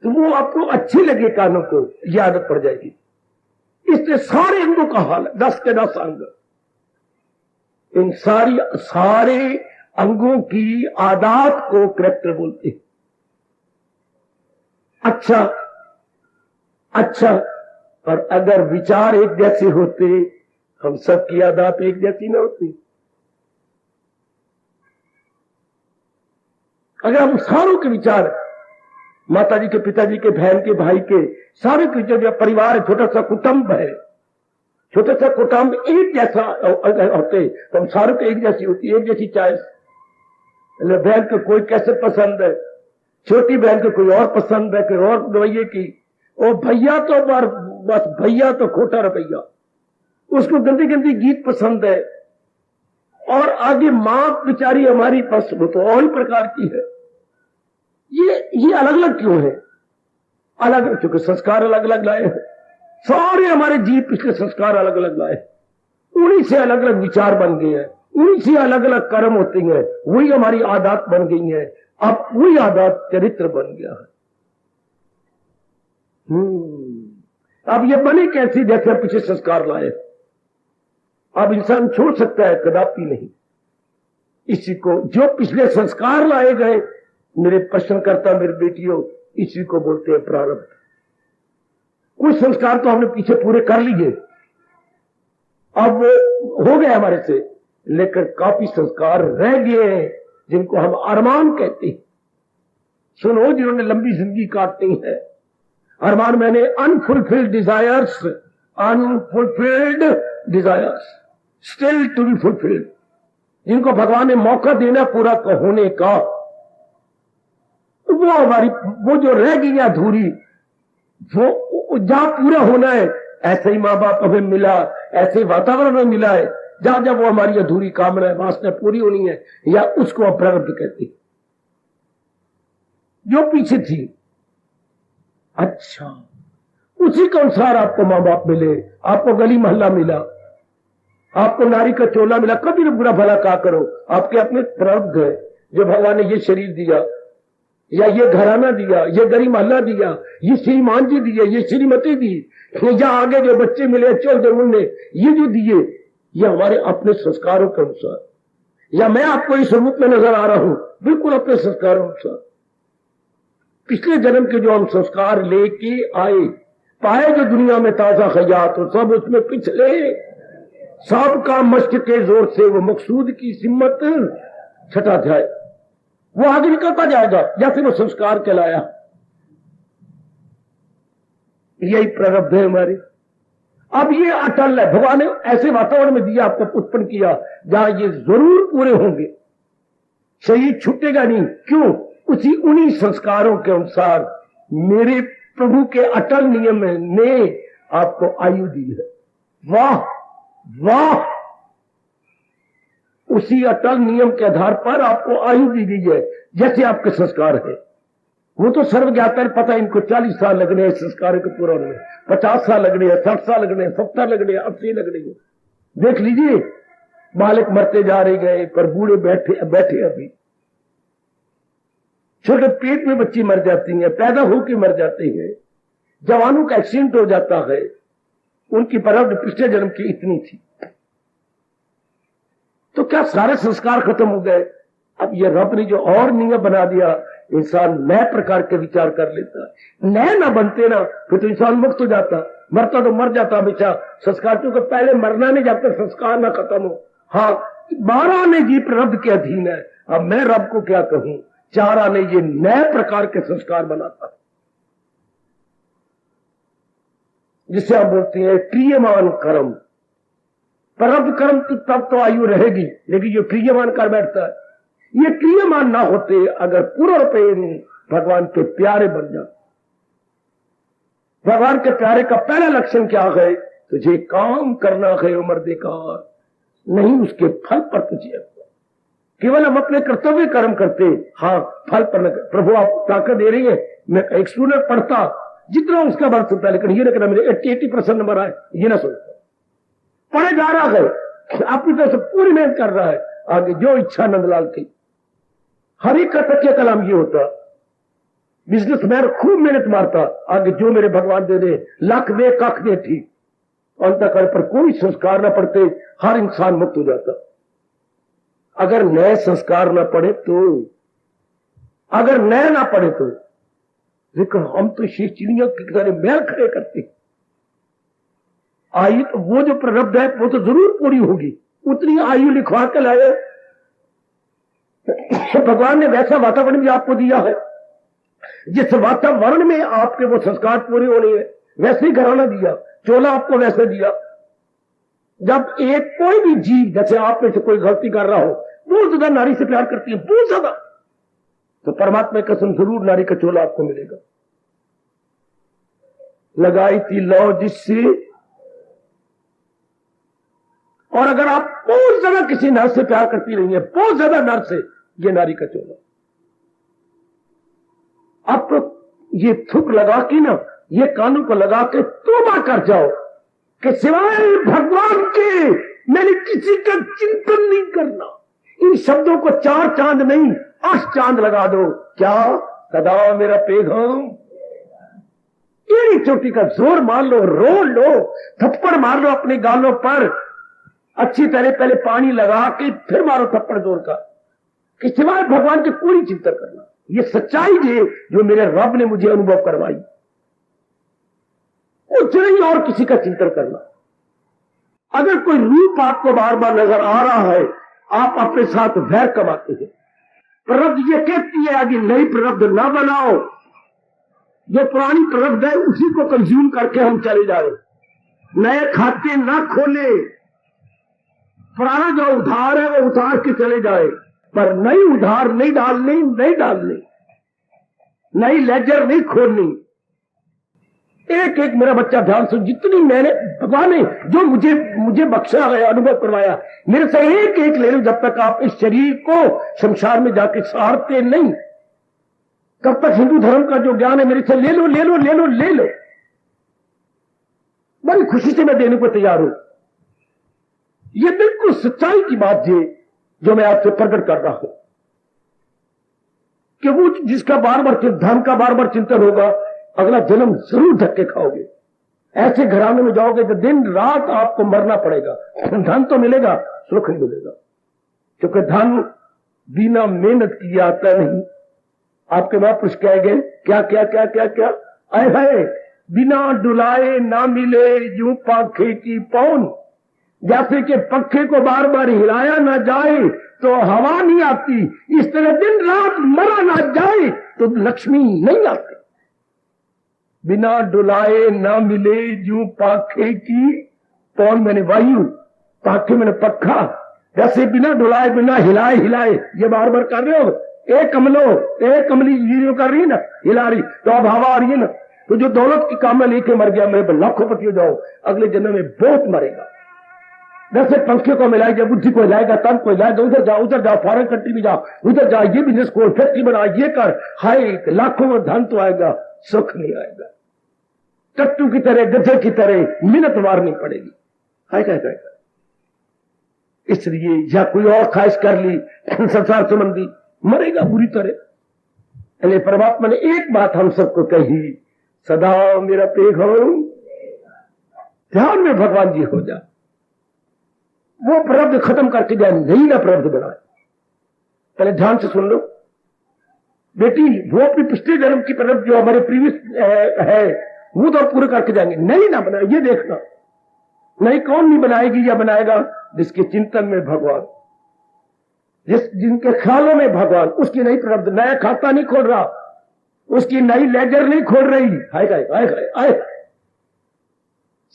तो वो आपको अच्छी लगे कानों को, ये आदत पड़ जाएगी। इसलिए सारे अंगों का हाल है, 10 के 10 अंग, इन सारे अंगों की आदत को कैरेक्टर बोलते हैं। अच्छा, और अगर विचार एक जैसे होते, हम सबकी आदत एक जैसी न होती। अगर हम सारों के विचार, माता जी के, पिताजी के, बहन के, भाई के, सारे के जो परिवार है, छोटा सा कुटुंब है, छोटा सा कुटुंब एक जैसा होते तो हम सारों के एक जैसी होती, एक जैसी चॉइस, बहन को कोई कैसे पसंद है, छोटी बहन को कोई और पसंद है, कोई और रवैये की। ओ भैया तो बस भैया तो खोटा रवैया, उसको गंदी गंदी गीत पसंद है। और आगे मां बेचारी हमारी बस वो तो और ही प्रकार की है। ये अलग अलग क्यों है? अलग चूंकि संस्कार अलग अलग लाए हैं। सारे हमारे जीव पिछले संस्कार अलग अलग लाए, उन्हीं से अलग अलग विचार बन गए हैं, उन्हीं से अलग अलग कर्म होती हैं, वही हमारी आदत बन गई है। अब वही आदत चरित्र बन गया है। अब ये बने कैसी? जैसे पीछे संस्कार लाए। अब इंसान छोड़ सकता है? कदापि नहीं। इसी को जो पिछले संस्कार लाए गए, मेरे प्रश्नकर्ता, मेरे बेटियों, इसी को बोलते हैं प्रारब्ध। कुछ संस्कार तो हमने पीछे पूरे कर लिए, अब वो हो गए हमारे से, लेकिन काफी संस्कार रह गए हैं जिनको हम अरमान कहते हैं। सुनो, जिन्होंने लंबी जिंदगी काटनी है, अरमान मैंने unfulfilled desires, unfulfilled desires still to be fulfilled, जिनको भगवान ने मौका देना पूरा होने का, वो हमारी वो जो रह गई अधूरी, वो जहां पूरा होना है। ऐसे ही माँ बाप हमें मिला, ऐसे वातावरण में मिला है जहां जब वो हमारी अधूरी कामना वासना पूरी होनी है, या उसको अप्रारब्ध कहते हैं, जो पीछे थी। अच्छा, उसी के अनुसार आपको माँ बाप मिले, आपको गली मोहल्ला मिला, आपको नारी का चोला मिला, कभी भी बुरा भला कहा करो, आपके अपने प्रारब्ध है। जो भगवान ने ये शरीर दिया, या ये घराना दिया, ये गली मोहल्ला दिया, ये श्रीमान जी दिए, ये श्रीमती दी, या आगे जो बच्चे मिले चौधे मुन्ने, ये जो दिए, ये हमारे अपने संस्कारों के अनुसार। या मैं आपको इस रूप में नजर आ रहा हूं, बिल्कुल अपने संस्कारों अनुसार। पिछले जन्म के जो हम संस्कार लेके आए, पाए जो दुनिया में ताजा खयात हो, सब उसमें पिछले सबका मश्क के जोर से वो मकसूद की सिम्मत छठा अध्याय, वो आगे निकलता जाएगा जैसे वो संस्कार कहलाया। यही प्रारब्ध है हमारे। अब ये अटल है, भगवान ने ऐसे वातावरण में दिया, आपको उत्पन्न किया जहां ये जरूर पूरे होंगे, शरीर छूटेगा नहीं। क्यों? उसी उन्हीं संस्कारों के अनुसार मेरे प्रभु के अटल नियम ने आपको आयु दी है। वाह वाह, उसी अटल नियम के आधार पर आपको आयु दी गई है, जैसे आपके संस्कार है। वो तो सर्वज्ञाता है, पता है इनको 40 साल लगने हैं संस्कार के पूरा होने में, 50 साल लगने हैं, 60 साल लगने हैं, 70 लगने हैं, 80 लगने हैं। देख लीजिए, बालक मरते जा रहे गए, पर बूढ़े बैठे अभी। छोटे पेट में बच्ची मर जाती है, पैदा होकर मर जाती है, जवानों का एक्सीडेंट हो जाता है। उनकी प्रारब्ध पिछले जन्म की इतनी थी, तो क्या सारे संस्कार खत्म हो गए? अब ये रब ने जो और नियम बना दिया, इंसान नए प्रकार के विचार कर लेता है। नए ना बनते ना, फिर तो इंसान मुक्त हो जाता, मरता तो मर जाता हमेशा। संस्कार क्योंकि पहले मरना नहीं, जब तक संस्कार ना खत्म हो। हाँ, 12 आने जी प्रारब्ध के अधीन है। अब मैं रब को क्या कहूं, 4 आने ये नए प्रकार के संस्कार बनाता है, जिसे हम बोलते हैं क्रियमान कर्म। प्रारब्ध कर्म तो तब तो आयु रहेगी, लेकिन जो क्रियमान कर बैठता है, ये क्रियमान ना होते अगर पूर्ण रूप भगवान के प्यारे बन जाते। भगवान के प्यारे का पहला लक्षण क्या है? तुझे काम करना है उम्र बेकार, नहीं उसके फल पर तुझे। केवल हम अपने कर्तव्य कर्म करते, हाँ फल पर न। प्रभु आप ताकत दे रही है, मैं एक स्टूडेंट पढ़ता जितना उसका बन सकता है, लेकिन ये ना कहना मेरे 80% नंबर आए, ये ना सोचता। पढ़े जा रहा है, अपनी तरफ से पूरी मेहनत कर रहा है, आगे जो इच्छा नंदलाल की। हर एक का तकिया कलाम ये होता, बिजनेसमैन खूब मेहनत मारता, आगे जो मेरे भगवान दे दे, लाख दे कख दे, ठीक। अंतःकरण पर कोई संस्कार ना पड़ते, हर इंसान मुक्त हो जाता। अगर नए संस्कार ना पड़े तो, अगर नए ना पड़े तो, लेकिन हम तो शेष चिड़िया की तरह महल खड़े करते। आयु तो वो जो प्रारब्ध है वो तो जरूर पूरी होगी, उतनी आयु लिखवा के लाए। भगवान ने वैसा वातावरण भी आपको दिया है, जिस वातावरण में आपके वो संस्कार पूरे होने हैं, वैसे ही घराना दिया, चोला आपको वैसे दिया। जब एक कोई भी जीव, जैसे आप में से कोई गलती कर रहा हो, बहुत ज्यादा नारी से प्यार करती है, बहुत ज्यादा। तो परमात्मा की कसम जरूर नारी का चोला आपको मिलेगा। लगाई थी लौ जिससे, और अगर आप बहुत ज्यादा किसी नर से प्यार करती रही है, बहुत ज्यादा नर से, ये नारी का चोला। आप तो ये थुक लगा के ना, ये कानों को लगा के तौबा कर जाओ कि सिवाय भगवान के मैंने किसी का चिंतन नहीं करना। इन शब्दों को 4 चांद नहीं 8 चांद लगा दो। क्या सदा मेरा पैगाम, एड़ी चोटी का जोर मार लो, रो लो, थप्पड़ मार लो अपने गालों पर, अच्छी तरह पहले पानी लगा के फिर मारो थप्पड़ जोर का, कि सिवाय भगवान के कोई चिंतन करना। ये सच्चाई है जो मेरे रब ने मुझे अनुभव करवाई। कुछ नहीं और किसी का चिंतन करना। अगर कोई रूप आपको बार बार नजर आ रहा है, आप अपने साथ वैर कमाते हैं। प्ररब्ध ये कहती है आगे नई प्ररब्ध ना बनाओ, जो पुरानी प्ररब्ध है उसी को कंज्यूम करके हम चले जाए, नए खाते ना खोले, पुराना जो उधार है वो उतार के चले जाए, पर नई उधार नहीं डालनी, नई लेजर नहीं खोलनी। एक एक मेरा बच्चा ध्यान से, जितनी मैंने भगवान ने जो मुझे बख्शा है, अनुभव करवाया, मेरे से एक एक ले लो। जब तक आप इस शरीर को शमशान में जाके सहारते नहीं, तब तक हिंदू धर्म का जो ज्ञान है मेरे से ले लो। बड़ी खुशी से मैं देने को तैयार हूं। ये बिल्कुल सच्चाई की बात है जो मैं आपसे प्रकट कर रहा हूं, कि वो जिसका बार बार धर्म का बार बार चिंतन होगा, अगला जन्म जरूर धक्के खाओगे। ऐसे घराने में जाओगे कि दिन रात आपको मरना पड़ेगा। धन तो मिलेगा, सुख नहीं मिलेगा, क्योंकि धन बिना मेहनत किए आता नहीं। आपके महापुरुष कह गए क्या क्या क्या क्या क्या, आए है बिना डुलाए ना मिले यूं पाखे की पौन। जैसे कि पक्खे को बार बार हिलाया ना जाए तो हवा नहीं आती, इस तरह दिन रात मरा ना जाए तो लक्ष्मी नहीं आती। बिना डुलाए ना मिले यूं पाखे की पौन, मैंने वायु, पाखे मैंने पक्खा। जैसे बिना डुलाए बिना हिलाए ये बार बार कर रहे हो, एक कमली वीडियो कर रही है ना, हिला रही, तो अब हवा आ रही है ना। तो जो दौलत की कामना लेके मर गया, मेरे लाखोंपति हो जाओ, अगले जन्म में बहुत मरेगा। वैसे पंखे को मिलाए, जब बुद्धि को हिलाएगा, तन को हिलाएगा, उधर जाओ फॉरेन कंट्री में जाओ, उधर जाओ, ये बिजनेस को फैक्ट्री बना, ये कर, हाय लाखों में धन तो आएगा, सुख नहीं आएगा। टट्टू की तरह, गधे की तरह मिन्नत मारनी पड़ेगी। हाय इसलिए या कोई और ख्वाहिश कर ली संसार संबंधी, मरेगा बुरी तरह। इसलिए परमात्मा ने एक बात हम सबको कही, सदा मेरा पैगाम, ध्यान में भगवान जी हो जा। वो प्रारब्ध खत्म करके जाए, नहीं ना प्रारब्ध बनाए। पहले ध्यान से सुन लो बेटी, वो अपनी पिछले जन्म की प्रारब्ध जो हमारे प्रीवियस है वो तो पूरे करके जाएंगे, नहीं ना बनाए। ये देखना नहीं, कौन नहीं बनाएगी या बनाएगा, जिसके चिंतन में भगवान, जिनके ख्यालों में भगवान, उसकी नई प्रारब्ध, नया खाता नहीं खोल रहा, उसकी नई लेजर नहीं खोल रही। हाय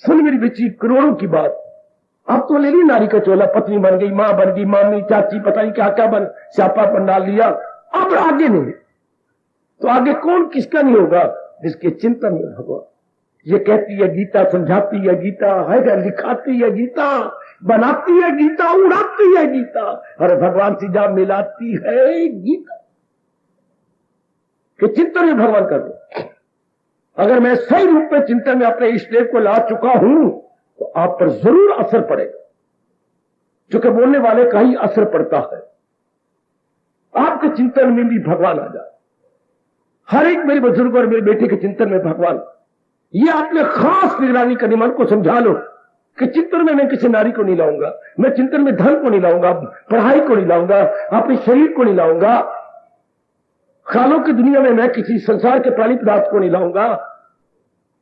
सुन मेरी बच्ची, करोड़ों की बात। अब तो ले ली नारी का चोला, पत्नी बन गई, मां बन गई, मामी चाची पता नहीं क्या क्या बन, स्यापा पर डाल लिया। अब आगे नहीं, तो आगे कौन किसका नहीं होगा, जिसके चिंतन में भगवान। ये कहती है गीता, समझाती है गीता, है लिखाती है गीता, बनाती है गीता, उड़ाती है गीता, और भगवान से जा मिलाती है गीता। कि चिंतन में भगवान कर दो। अगर मैं सही रूप में चिंतन में अपने इष्ट देव को ला चुका हूं तो आप पर जरूर असर पड़ेगा, क्योंकि बोलने वाले का ही असर पड़ता है। आपके चिंतन में भी भगवान आ जाए। हर एक मेरे बुजुर्ग और मेरे बेटे के चिंतन में भगवान, ये आपने खास निगरानी करनी। मन को समझा लो कि चिंतन में मैं किसी नारी को नहीं लाऊंगा, मैं चिंतन में धन को नहीं लाऊंगा, पढ़ाई को नहीं लाऊंगा, अपने शरीर को नहीं लाऊंगा, ख्यालों की दुनिया में मैं किसी संसार के प्राणी पदार्थ को नहीं लाऊंगा।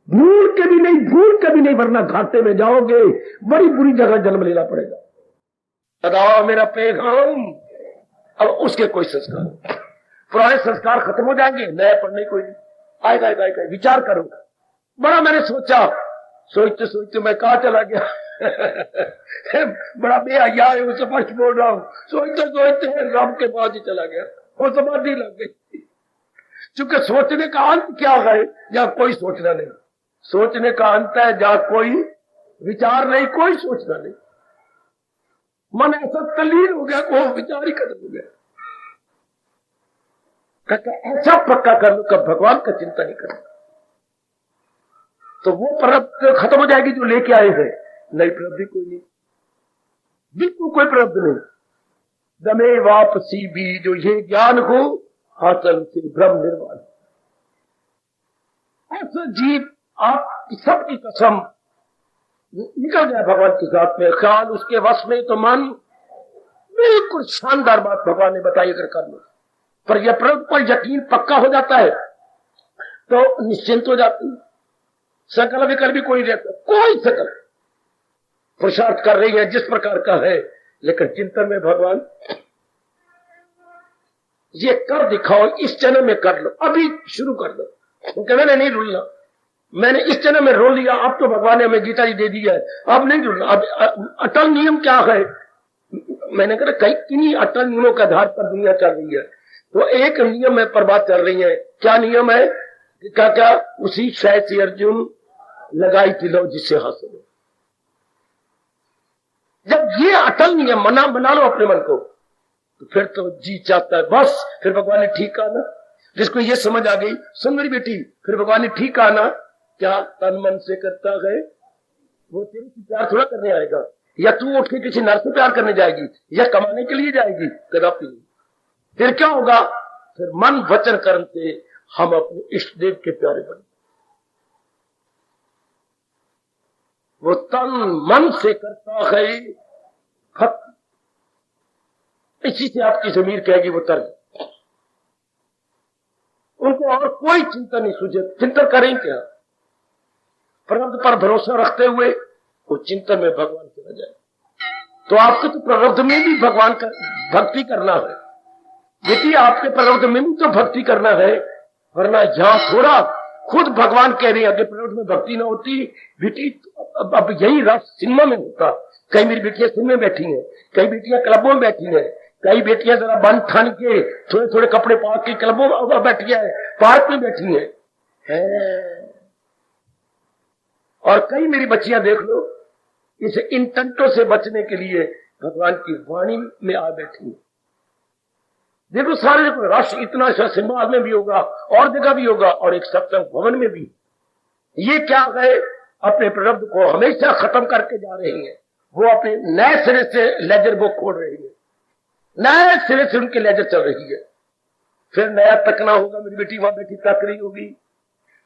भूल के भी नहीं, वरना घाटे में जाओगे, बड़ी बुरी जगह जन्म लेना पड़ेगा। सदा मेरा पैगाम। अब उसके कोई संस्कार, पुराने संस्कार खत्म हो जाएंगे, नया पढ़ने कोई नहीं आएगा। विचार करो। बड़ा मैंने सोचते मैं कहां चला गया। बड़ा बेहया है, वो स्पष्ट बोल रहा हूं। सोचते सोचते रब के पास ही चला गया, वो समाधि लग गई। क्योंकि सोचने का अंत क्या है? या कोई सोचना नहीं। सोचने का अंत है जहां कोई विचार नहीं, कोई सोचना नहीं। मन ऐसा तल्लीन हो गया कि वो विचार ही खत्म हो गया। कहता ऐसा पक्का कर लो कि भगवान का चिंता नहीं करना, तो वो प्रारब्ध खत्म हो जाएगी जो लेके आए हैं। नई प्रारब्ध कोई नहीं, बिल्कुल कोई प्रारब्ध नहीं। दमे वापसी भी जो ये ज्ञान हो हासिल से ब्रह्म निर्वाण। ऐसा जीव आप सबकी कसम निकल जाए भगवान के साथ में, ख्याल उसके वश में, तो मन बिल्कुल शानदार बात भगवान ने बताई अगर कर लो, पर यह प्रभु पर यकीन पक्का हो जाता है तो निश्चिंत हो जाती है। सकल विकल्प भी कोई रहता, कोई सकल पुरुषार्थ कर रही है जिस प्रकार का है, लेकिन चिंतन में भगवान ये कर दिखाओ, इस जन्म में कर लो, अभी शुरू कर दो। क्योंकि मैंने नहीं रुलना, मैंने इस जन्म में रोल लिया, अब तो भगवान ने हमें गीता जी दे दी है, अब नहीं रुलना। अब अटल नियम क्या है? मैंने कहा कई किन्हीं अटल नियमों के आधार पर दुनिया चल रही है, तो एक नियम में पर बात चल रही है। क्या नियम है? क्या क्या उसी शय से अर्जुन लगाई तिलो जिससे हासिल हो। जब ये अटल नियम बना लो अपने मन को, तो फिर तो जी चाहता है बस। फिर भगवान ने ठीक कहा ना, जिसको ये समझ आ गई, सुन मेरी बेटी, फिर भगवान ने ठीक कहा ना, क्या तन मन से करता है वो तेरे से प्यार थोड़ा करने आएगा, या तू उठ के किसी नर से प्यार करने जाएगी, या कमाने के लिए जाएगी, कदापि नहीं। फिर क्या होगा? फिर मन वचन कर्म से हम अपने इष्ट देव के प्यारे बने। वो तन मन से करता है भक्ति, इसी से आपकी जमीर कहेगी वो तर्ज। उनको और कोई चिंता नहीं सूझे, चिंतन करें क्या? प्रारब्ध पर भरोसा रखते हुए वो चिंतन में भगवान चला जाए। तो आपको तो प्रारब्ध में भी भगवान का भक्ति करना है बेटी, आपके प्रारब्ध में भी तो भक्ति करना है, वरना यहां थोड़ा खुद भगवान कह रहे हैं अगर प्रारब्ध में भक्ति ना होती बेटी, अब यही रस सिनेमा में होता। कई मेरी बेटियां सिनेमा में बैठी हैं, कई बेटियां क्लबों में बैठी हैं, कई बेटियां जरा बन ठन के थोड़े थोड़े कपड़े पा के क्लबों में बैठी है, पार्क में बैठी है। और कई मेरी बच्चियां देख लो, इस इन टंटों से बचने के लिए भगवान की वाणी में आ बैठी है। देखो सारे रश इतना सिनेमा हॉल में भी होगा और जगह भी होगा, और एक सत्संग भवन में भी। ये क्या है? अपने प्रारब्ध को हमेशा खत्म करके जा रहे हैं। वो अपने नए सिरे से लेजर बुक खोल रही है, नए सिरे से उनकी लेजर चल रही है। फिर नया तकना होगा, मेरी बेटी वहां बैठी तक रही होगी,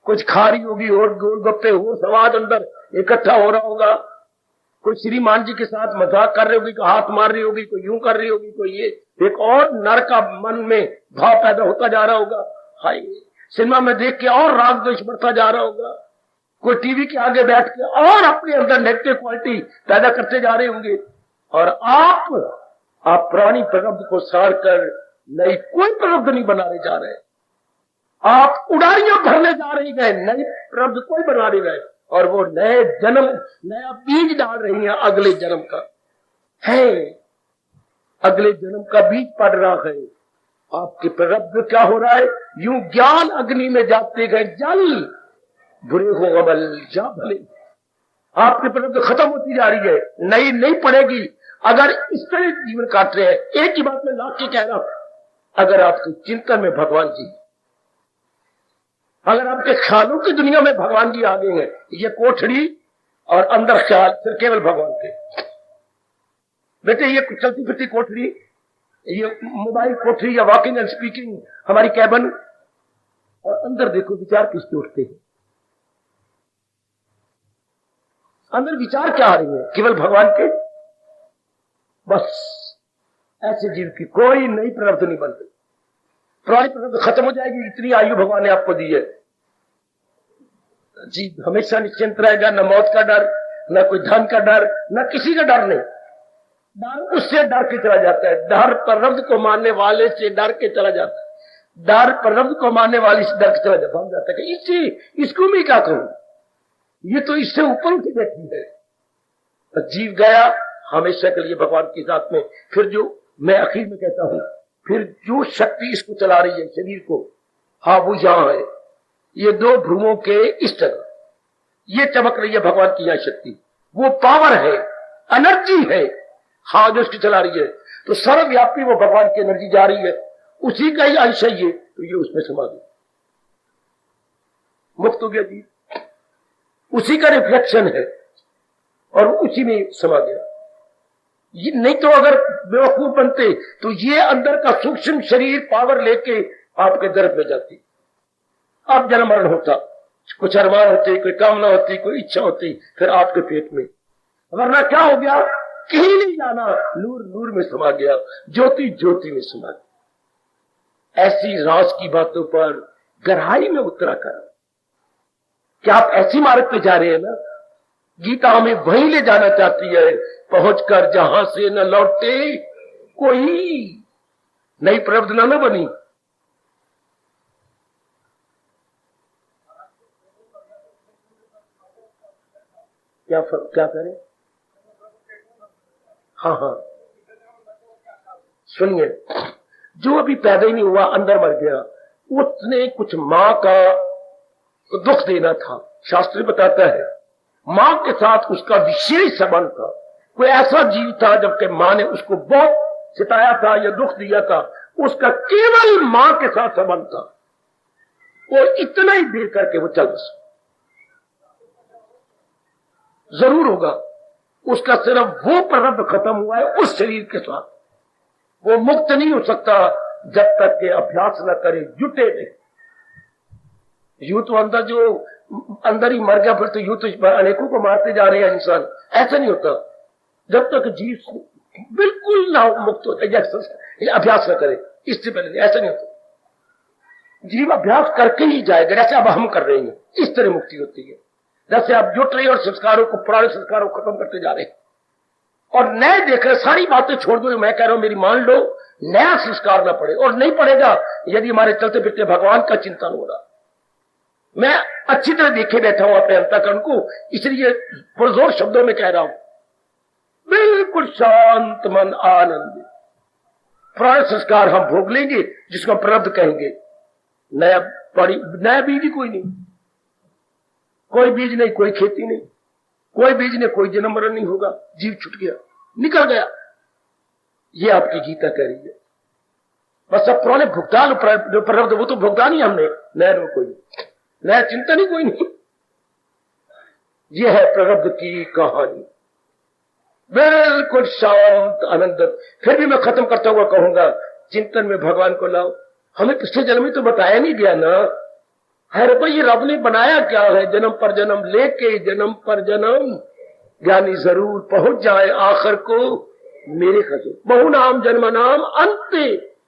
कुछ खा रही होगी, और गोलगप्पे और समाज अंदर इकट्ठा हो रहा होगा, कोई श्रीमान जी के साथ मजाक कर रही होगी, कोई हाथ मार रही होगी, कोई यूं कर रही होगी, कोई ये। एक और नर का मन में भाव पैदा होता जा रहा होगा, हाय सिनेमा में देख के और राग द्वेष बढ़ता जा रहा होगा, कोई टीवी के आगे बैठ के और अपने अंदर नेगेटिव क्वालिटी पैदा करते जा रहे होंगे। और आप पुरानी प्रारब्ध को सार कर नई कोई प्रारब्ध नहीं बनाने जा रहे, आप उड़ारियां भरने जा रही गए, नई प्रारब्ध कोई बना नहीं गए। और वो नए जन्म नया बीज डाल रही हैं, अगले जन्म का है, अगले जन्म का बीज पड़ रहा है। आपके प्रारब्ध क्या हो रहा है? यूं ज्ञान अग्नि में जाते गए जल, बुरे हो अमल जा भले। आपकी प्रारब्ध खत्म होती जा रही है, नई नहीं पड़ेगी। अगर इस तरह जीवन काट रहे हैं, एक ही बात में लाख के कह रहा हूं, अगर आपके चिंतन में भगवान जी, अगर आपके ख्यालों की दुनिया में भगवान जी आ गए हैं, ये कोठड़ी और अंदर ख्याल फिर केवल भगवान के। बेटे ये चलती फिरती कोठड़ी, ये मोबाइल कोठड़ी या वॉकिंग एंड स्पीकिंग हमारी कैबन, और अंदर देखो विचार किसके उठते हैं, अंदर विचार क्या आ रही है? केवल भगवान के। बस ऐसे जीव की कोई नई प्रारब्ध नहीं बन रही, पुरानी प्रारब्ध खत्म हो जाएगी। इतनी आयु भगवान ने आपको दी है जी, हमेशा निश्चिंत रहेगा, न मौत का डर, न कोई धन का डर, न किसी का डर नहीं। डर उससे डर के चला जाता है, डर प्रारब्ध को मानने वाले से डर के चला जाता है, डर प्रारब्ध को मानने वाले से डर के चला जाता है कि इसको मैं क्या कहूं, ये तो इससे ऊपर उठ बैठी है। जीव गया हमेशा के लिए भगवान की जात में। फिर जो मैं आखिर में कहता हूं, फिर जो शक्ति इसको चला रही है शरीर को, हाँ वो यहां है, ये दो भ्रूमों के इस जगह ये चमक रही है भगवान की यहाँ शक्ति, वो पावर है, एनर्जी है, हाँ जो इसकी चला रही है। तो सर्वव्यापी वो भगवान की एनर्जी जा रही है, उसी का ही अंश है ये, तो ये उसमें समा गया, मुक्त हो गया जी, उसी का रिफ्लेक्शन है और उसी में समा गया। ये नहीं तो अगर बेवकूफ बनते तो ये अंदर का सूक्ष्म शरीर पावर लेके आपके गर्भ में जाती, अब जन्म मरण होता, कुछ अरमान होते, कोई कामना होती, कोई इच्छा होती, फिर आपके पेट में, वरना क्या हो गया, कहीं नहीं जाना, नूर नूर में समा गया, ज्योति ज्योति में समा गया। ऐसी राज की बातों पर गहराई में उतरा कर, क्या आप ऐसी मार्ग पे जा रहे हैं ना, गीता हमें वहीं ले जाना चाहती है, पहुंचकर जहां से न लौटे कोई, नई प्रबंधना न बनी। क्या करें? हाँ, सुनिए, जो अभी पैदा ही नहीं हुआ अंदर मर गया, उसने कुछ मां का दुख देना था। शास्त्र बताता है मां के साथ उसका विशेष संबंध था, कोई ऐसा जीव था जबकि मां ने उसको बहुत सिताया था या दुख दिया था, उसका केवल मां के साथ संबंध था, वो इतना ही दे करके वो चल बस, जरूर होगा उसका सिर्फ वो प्रारब्ध खत्म हुआ है उस शरीर के साथ, वो मुक्त नहीं हो सकता जब तक के अभ्यास न करे, जुटे नहीं। यूं तो अंदर ही मर गया, फिर तो यूं तो अनेकों को मारते जा रहे हैं इंसान, ऐसा नहीं होता जब तक जीव बिल्कुल ना मुक्त होता है, अभ्यास न करे, इससे पहले ऐसा नहीं होता। जीव अभ्यास करके ही जाएगा, जैसे अब हम कर रहे हैं, इस तरह मुक्ति होती है। जैसे आप जुट रहे और संस्कारों को, पुराने संस्कारों को खत्म करते जा रहे हैं और नए देख रहे, सारी बातें छोड़ दो, मैं कह रहा हूं मेरी मान लो, नया संस्कार ना पड़े, और नहीं पड़ेगा यदि हमारे चलते फिरते भगवान का चिंतन हो रहा। मैं अच्छी तरह देखे बैठा हूं अपने अंतःकरण को, इसलिए पुरजोर शब्दों में कह रहा हूं, बिल्कुल शांत मन, आनंद। पुराने संस्कार हम भोग लेंगे, जिसको प्रारब्ध कहेंगे, नया बीज ही कोई नहीं, कोई बीज नहीं, कोई खेती नहीं, कोई बीज नहीं, कोई जन्म मरण नहीं होगा, जीव छूट गया, निकल गया। ये आपकी गीता कह रही है। बस अब पुराने भुगतान प्रारब्ध वो तो भुगतान ही हमने, नया कोई नया चिंतन ही कोई नहीं। ये है प्रारब्ध की कहानी, बिल्कुल शांत आनंद। फिर भी मैं खत्म करता हुआ कहूंगा, चिंतन में भगवान को लाओ। हमें पिछले जन्म में तो बताया नहीं गया ना, है भाई ये रब ने बनाया क्या है, जन्म पर जन्म लेके जन्म पर जन्म, ज्ञानी जरूर पहुंच जाए आखिर को मेरे खजूर। बहु नाम जन्म नाम अंते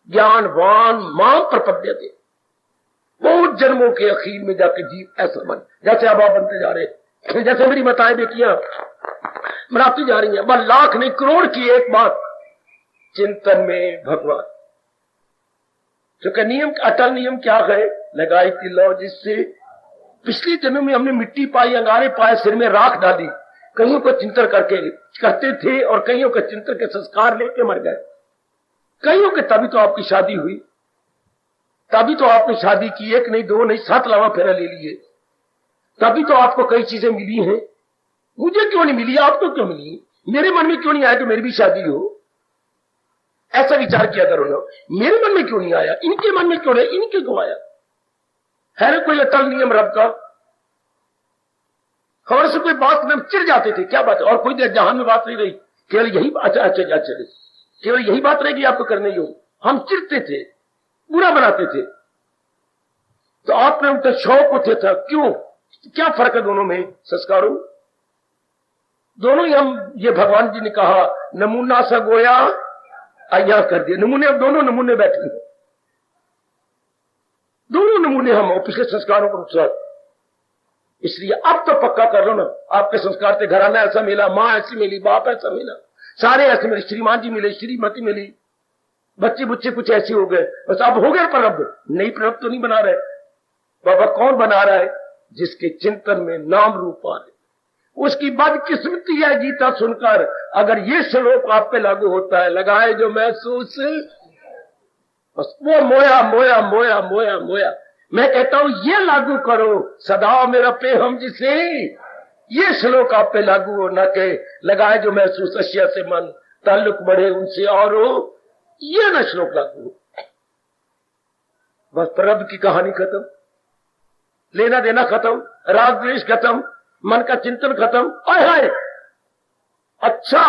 ज्ञानवान मां प्रपद्यते। बहुत जन्मों के अखीर में जाके जीव ऐसा बन, जैसे अब आप बनते जा रहे हैं, जैसे मेरी माताएं बेटियां मनाती जा रही हैं, बस लाख नहीं करोड़ की एक बात, चिंतन में भगवान। क्योंकि नियम, अटल नियम क्या है, लगाई थी लौ जिससे पिछले जन्म में हमने मिट्टी पाई, अंगारे पाए, सिर में राख डाली, कईयों को चिंतन करते थे और कईयों के चिंतन के संस्कार लेके मर गए। कईयों के तभी तो आपकी शादी हुई, तभी तो आपने शादी की, एक नहीं दो नहीं 7 लावा फेरा ले लिए, तभी तो आपको कई चीजें मिली हैं। मुझे क्यों नहीं मिली, आपको क्यों मिली, मेरे मन में क्यों नहीं आया कि मेरी भी शादी हो, ऐसा विचार किया करो ना। मेरे मन में क्यों नहीं आया, इनके मन में क्यों नहीं, इनके क्यों आया, है ना कोई अटल नियम रब का। हमारे से कोई बात में चिढ़ जाते थे, क्या बात है, और कोई देर जहां में बात नहीं रही, केवल यही अच्छा केवल यही बात रहेगी आपको करने ही, हम चिढ़ते थे, बुरा बनाते थे। तो आपने उनका शौक होते था, क्यों, क्या फर्क है दोनों में, संस्कारों दोनों ही। हम ये भगवान जी ने कहा नमूना सा गोया अय्या कर दिया, नमूने, अब दोनों नमूने बैठे हैं, दोनों नमूने हम और पिछले संस्कारों के अनुसार। इसलिए अब तो पक्का कर लो ना, आपके संस्कार से घराना ऐसा मिला, मां ऐसी मिली, बाप ऐसा मिला, सारे ऐसे मिले, श्रीमान जी मिले, श्रीमती मिली, बच्चे बुच्चे कुछ ऐसे हो गए, बस अब हो गया प्रारब्ध। नई प्रारब्ध तो नहीं बना रहे बाबा, कौन बना रहा है, जिसके चिंतन में नाम रूप आ रहे, उसकी बदकिस्मती है गीता सुनकर। अगर ये श्लोक आप पे लागू होता है, लगाए जो महसूस, बस वो मोया मोया मोया मोया मोया। मैं कहता हूं ये लागू करो, सदा मेरा पे हम जिसे, ये श्लोक आप पे लागू हो, ना के लगाए जो महसूस अशिया से मन, ताल्लुक बढ़े उनसे और हो, ये ना श्लोक लागू हो। बस प्रभु की कहानी खत्म, लेना देना खत्म, राग द्वेष खत्म, मन का चिंतन खत्म। आय हाय, अच्छा,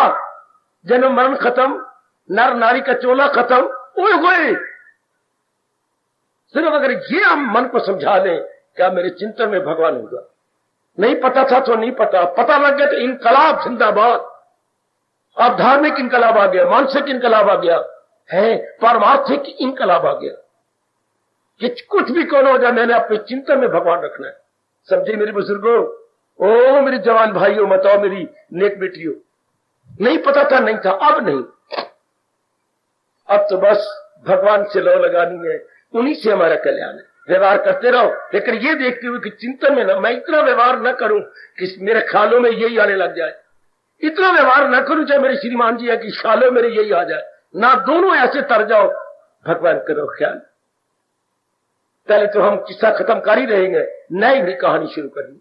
जन्म मरण खत्म, नर नारी का चोला खत्म। ओए होए, सिर्फ अगर ये हम मन को समझा लें, क्या मेरे चिंतन में भगवान होगा। नहीं पता था तो नहीं पता, पता लग गया तो इनकलाब जिंदाबाद। अब धार्मिक इनकलाब आ गया, मानसिक इनकलाब आ गया है, पारमार्थिक इनकलाब आ गया कि कुछ भी कौन हो जाए, मैंने अपने चिंतन में भगवान रखना है। समझे मेरे बुजुर्गों, ओ मेरे जवान भाइयों, बताओ मेरी नेक बेटियों, नहीं पता था, नहीं था, अब नहीं, अब तो बस भगवान से लौ लगानी है, उन्हीं से हमारा कल्याण है। व्यवहार करते रहो, लेकिन ये देखते हुए कि चिंतन में ना, मैं इतना व्यवहार न करूं कि मेरे ख्यालों में यही आने लग जाए, इतना व्यवहार न करूं चाहे मेरे श्रीमान जी है कि ख्यालों मेरे यही आ जाए ना, दोनों ऐसे तर जाओ। भगवान करो ख्याल। पहले तो हम किस्सा खत्म कर ही रहेंगे, नई कहानी शुरू करेंगे।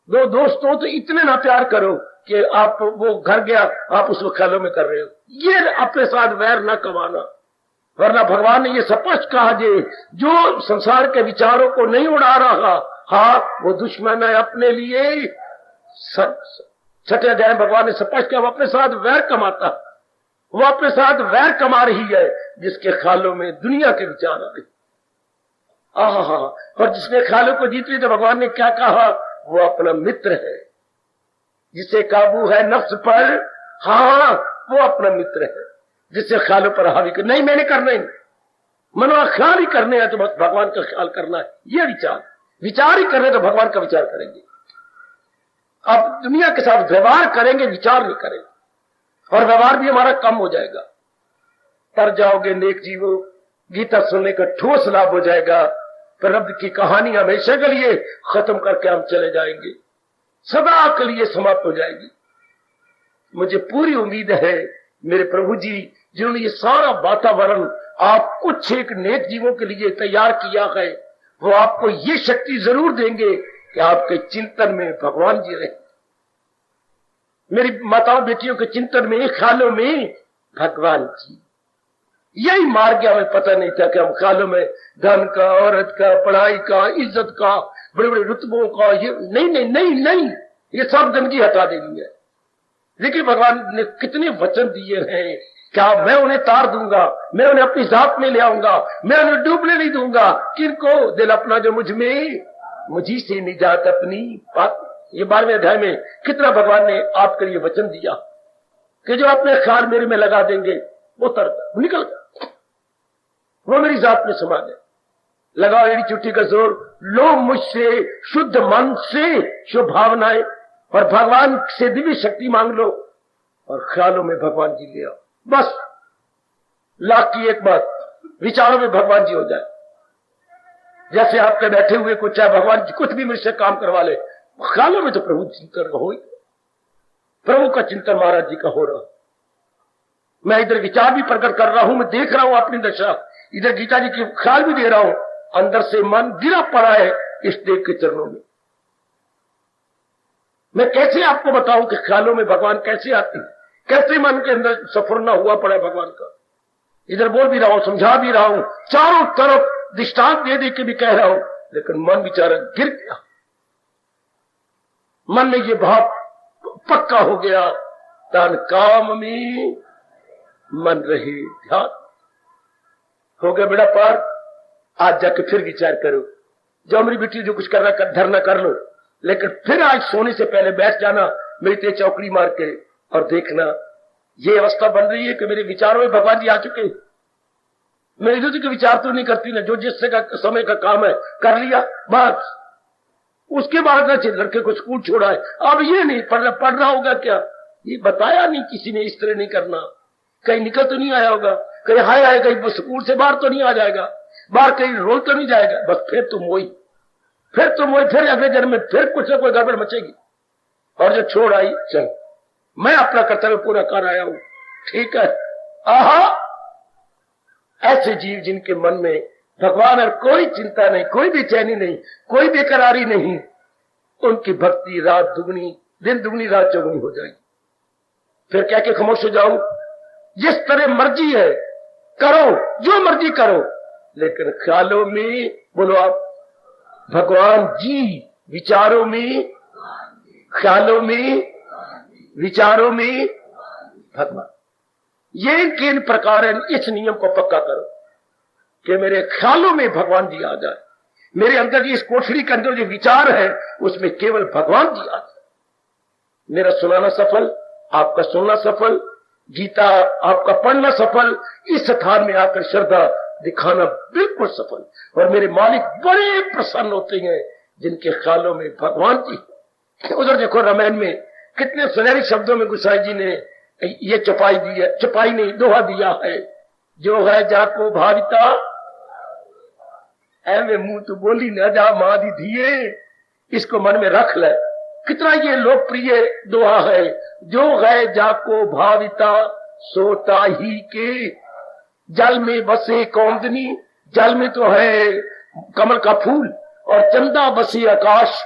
दो दोस्तों तो इतने ना प्यार करो कि आप वो घर गया, आप उसको ख्यालों में कर रहे हो, ये अपने साथ वैर न कमाना। वरना भगवान ने ये स्पष्ट कहा जो संसार के विचारों को नहीं उड़ा रहा, हाँ वो दुश्मन है अपने लिए। छठे अध्याय भगवान ने स्पष्ट किया, वो अपने साथ वैर कमाता, वो अपने साथ वैर कमा रही है जिसके ख्यालों में दुनिया के विचार आ रहे। और जिसने ख्यालों को जीत ली तो भगवान ने क्या कहा, वो अपना मित्र है, जिसे काबू है नफ्स पर, हाँ वो अपना मित्र है, जिससे ख्यालों पर हावी कर। नहीं मैंने करना ही, मनवा ख्याल ही करने हैं तो बस भगवान का ख्याल करना है। ये विचार ही करने तो भगवान का विचार करेंगे। अब दुनिया के साथ व्यवहार करेंगे, विचार नहीं करेंगे, और व्यवहार भी हमारा कम हो जाएगा। तर जाओगे नेक जीवो, गीता सुनने का ठोस लाभ हो जाएगा। प्रभु की कहानी हमेशा के लिए खत्म करके हम चले जाएंगे, सदा के लिए समाप्त हो जाएगी। मुझे पूरी उम्मीद है मेरे प्रभु जी जिन्होंने ये सारा वातावरण आप कुछ एक नेक जीवों के लिए तैयार किया है, वो आपको ये शक्ति जरूर देंगे कि आपके चिंतन में भगवान जी रहे। मेरी माताओं बेटियों के चिंतन में, ख्यालों में भगवान जी, यही मार्ग हमें पता नहीं था कि हम ख्यालों में धन का, औरत का, पढ़ाई का, इज्जत का, बड़े बड़े रुतबों का, ये नहीं नहीं नहीं नहीं, ये सब गंदगी हटा देनी है। देखिए भगवान ने कितने वचन दिए हैं, क्या मैं उन्हें तार दूंगा, मैं उन्हें अपनी जात में ले आऊंगा, मैं उन्हें डूबने नहीं दूंगा। किनको? दिल अपना जो मुझ में, मुझी से निजात अपनी बात। ये 12वें अध्याय में कितना भगवान ने आपके लिए वचन दिया कि जो अपने ख्याल मेरे में लगा देंगे वो तरता निकल गया, वो मेरी जात में समा गए। लगाओ एड़ी चुट्टी का जोर, लो मुझसे शुद्ध मन से शुभ भावनाएं, और भगवान से दिव्य शक्ति मांग लो, और ख्यालों में भगवान जी ले आओ। बस लाख की एक बात, विचारों में भगवान जी हो जाए। जैसे आपके बैठे हुए कुछ, चाहे भगवान जी कुछ भी मुझसे काम करवा ले, ख्यालों में तो प्रभु चिंतन हो ही, प्रभु का चिंतन महाराज जी का हो रहा। मैं इधर विचार भी प्रकट कर रहा हूं, मैं देख रहा हूं अपनी दशा, इधर गीता जी की ख्याल भी दे रहा हूं। अंदर से मन गिरा पड़ा है इस देव के चरणों में। मैं कैसे आपको बताऊं कि ख्यालों में भगवान कैसे आती, कैसे मन के अंदर सफरना हुआ पड़ा है भगवान का। इधर बोल भी रहा हूं, समझा भी रहा हूं, चारों तरफ दृष्टांत दे दे के भी कह रहा हूं, लेकिन मन बेचारा गिर गया। मन में ये भाव पक्का हो गया, तन काम में मन रहे ध्यान। हो गया बेड़ा पार, आज जाके फिर विचार करो। जो मेरी बेटी जो कुछ करना धरना कर लो, लेकिन फिर आज सोने से पहले बैठ जाना मेरी ते चौकड़ी मार के, और देखना ये अवस्था बन रही है कि मेरे विचारों में भगवान जी आ चुके। मैं इधर के विचार तो नहीं करती ना, जो जिससे का समय का काम है कर लिया बस। उसके बाद ना लड़के को स्कूल छोड़ा है, अब ये नहीं पढ़ना होगा क्या, ये बताया नहीं किसी ने, इस तरह नहीं करना। कहीं निकल तो नहीं आया होगा, कहीं हाय आए, कहीं स्कूल से बाहर तो नहीं आ जाएगा, बाहर कहीं रोल तो नहीं जाएगा। बस फिर तुम वही, फिर अगले जन्म में फिर कुछ ना कोई गड़बड़ मचेगी। और जो छोड़ आई चल, मैं अपना कर्तव्य पूरा कर आया हूं, ठीक है। आहा, ऐसे जीव जिनके मन में भगवान और कोई चिंता नहीं, कोई बेचैनी नहीं, कोई बेकरारी नहीं, उनकी भक्ति रात दुगनी, दिन दुगनी रात चौगुनी हो जाएगी। फिर क्या के खामोश हो जाऊं? जिस तरह मर्जी है करो, जो मर्जी करो, लेकिन ख्यालों में बोलो आप भगवान जी, विचारों में, ख्यालों में, विचारों में भगवान। ये किन प्रकार इस नियम को पक्का करो कि मेरे ख्यालों में भगवान जी आ जाए, मेरे अंदर जी इस कोठरी के अंदर जो विचार है उसमें केवल भगवान जी आ जाए। मेरा सुनाना सफल, आपका सुनना सफल, गीता आपका पढ़ना सफल, इस स्थान में आकर श्रद्धा दिखाना बिल्कुल सफल। और मेरे मालिक बड़े प्रसन्न होते हैं जिनके ख्यालों में भगवान जी। उधर देखो रामायण में कितने सुनहरे शब्दों में गोसाई जी ने ये चपाई दी है, चपाई नहीं दोहा दिया है, जो है जाको भाविता ऐवे मुंह तो बोली न जा मां दी दिए, इसको मन में रख ले। कितना ये लोकप्रिय दोहा है, जो है जाको भाविता सोता ही के, जल में बसे कौंदनी, जल में तो है कमल का फूल, और चंदा बसे आकाश,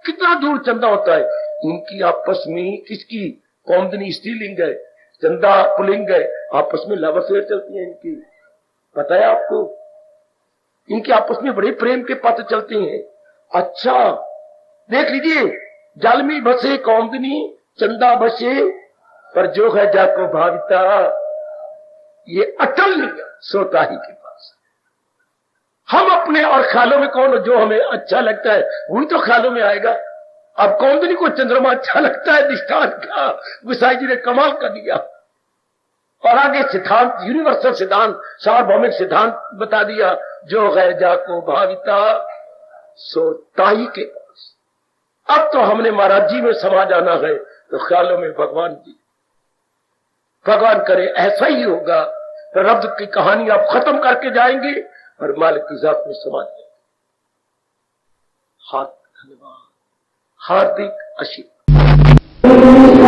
कितना दूर चंदा होता है। इनकी आपस में किसकी, कौंदनी स्त्रीलिंग है, चंदा पुलिंग है, आपस में लव अफेयर चलती है इनकी, पता है आपको? इनके आपस में बड़े प्रेम के पत्र चलते हैं। अच्छा देख लीजिए, जल में बसे कौंदनी, चंदा बसे, पर जो है जाको भाविता, ये अटल नहीं है, सोता ही के पास। हम अपने और ख्यालों में कौन, जो हमें अच्छा लगता है वही तो ख्यालों में आएगा। अब कौंदनी को चंद्रमा अच्छा लगता है, दृष्टांत का गोसाई जी ने कमाल कर दिया। और आगे सिद्धांत, यूनिवर्सल सिद्धांत, सार्वभौमिक सिद्धांत बता दिया, जो है जाको भाविता सोता ही के पास। अब तो हमने महाराज जी में समा जाना है, तो ख्यालों में भगवान जी। भगवान करे ऐसा ही होगा, तो रब की कहानी आप खत्म करके जाएंगे और मालिक की जात में समा जाएंगे। हार्दिक धन्यवाद, हार्दिक आशीर्वाद।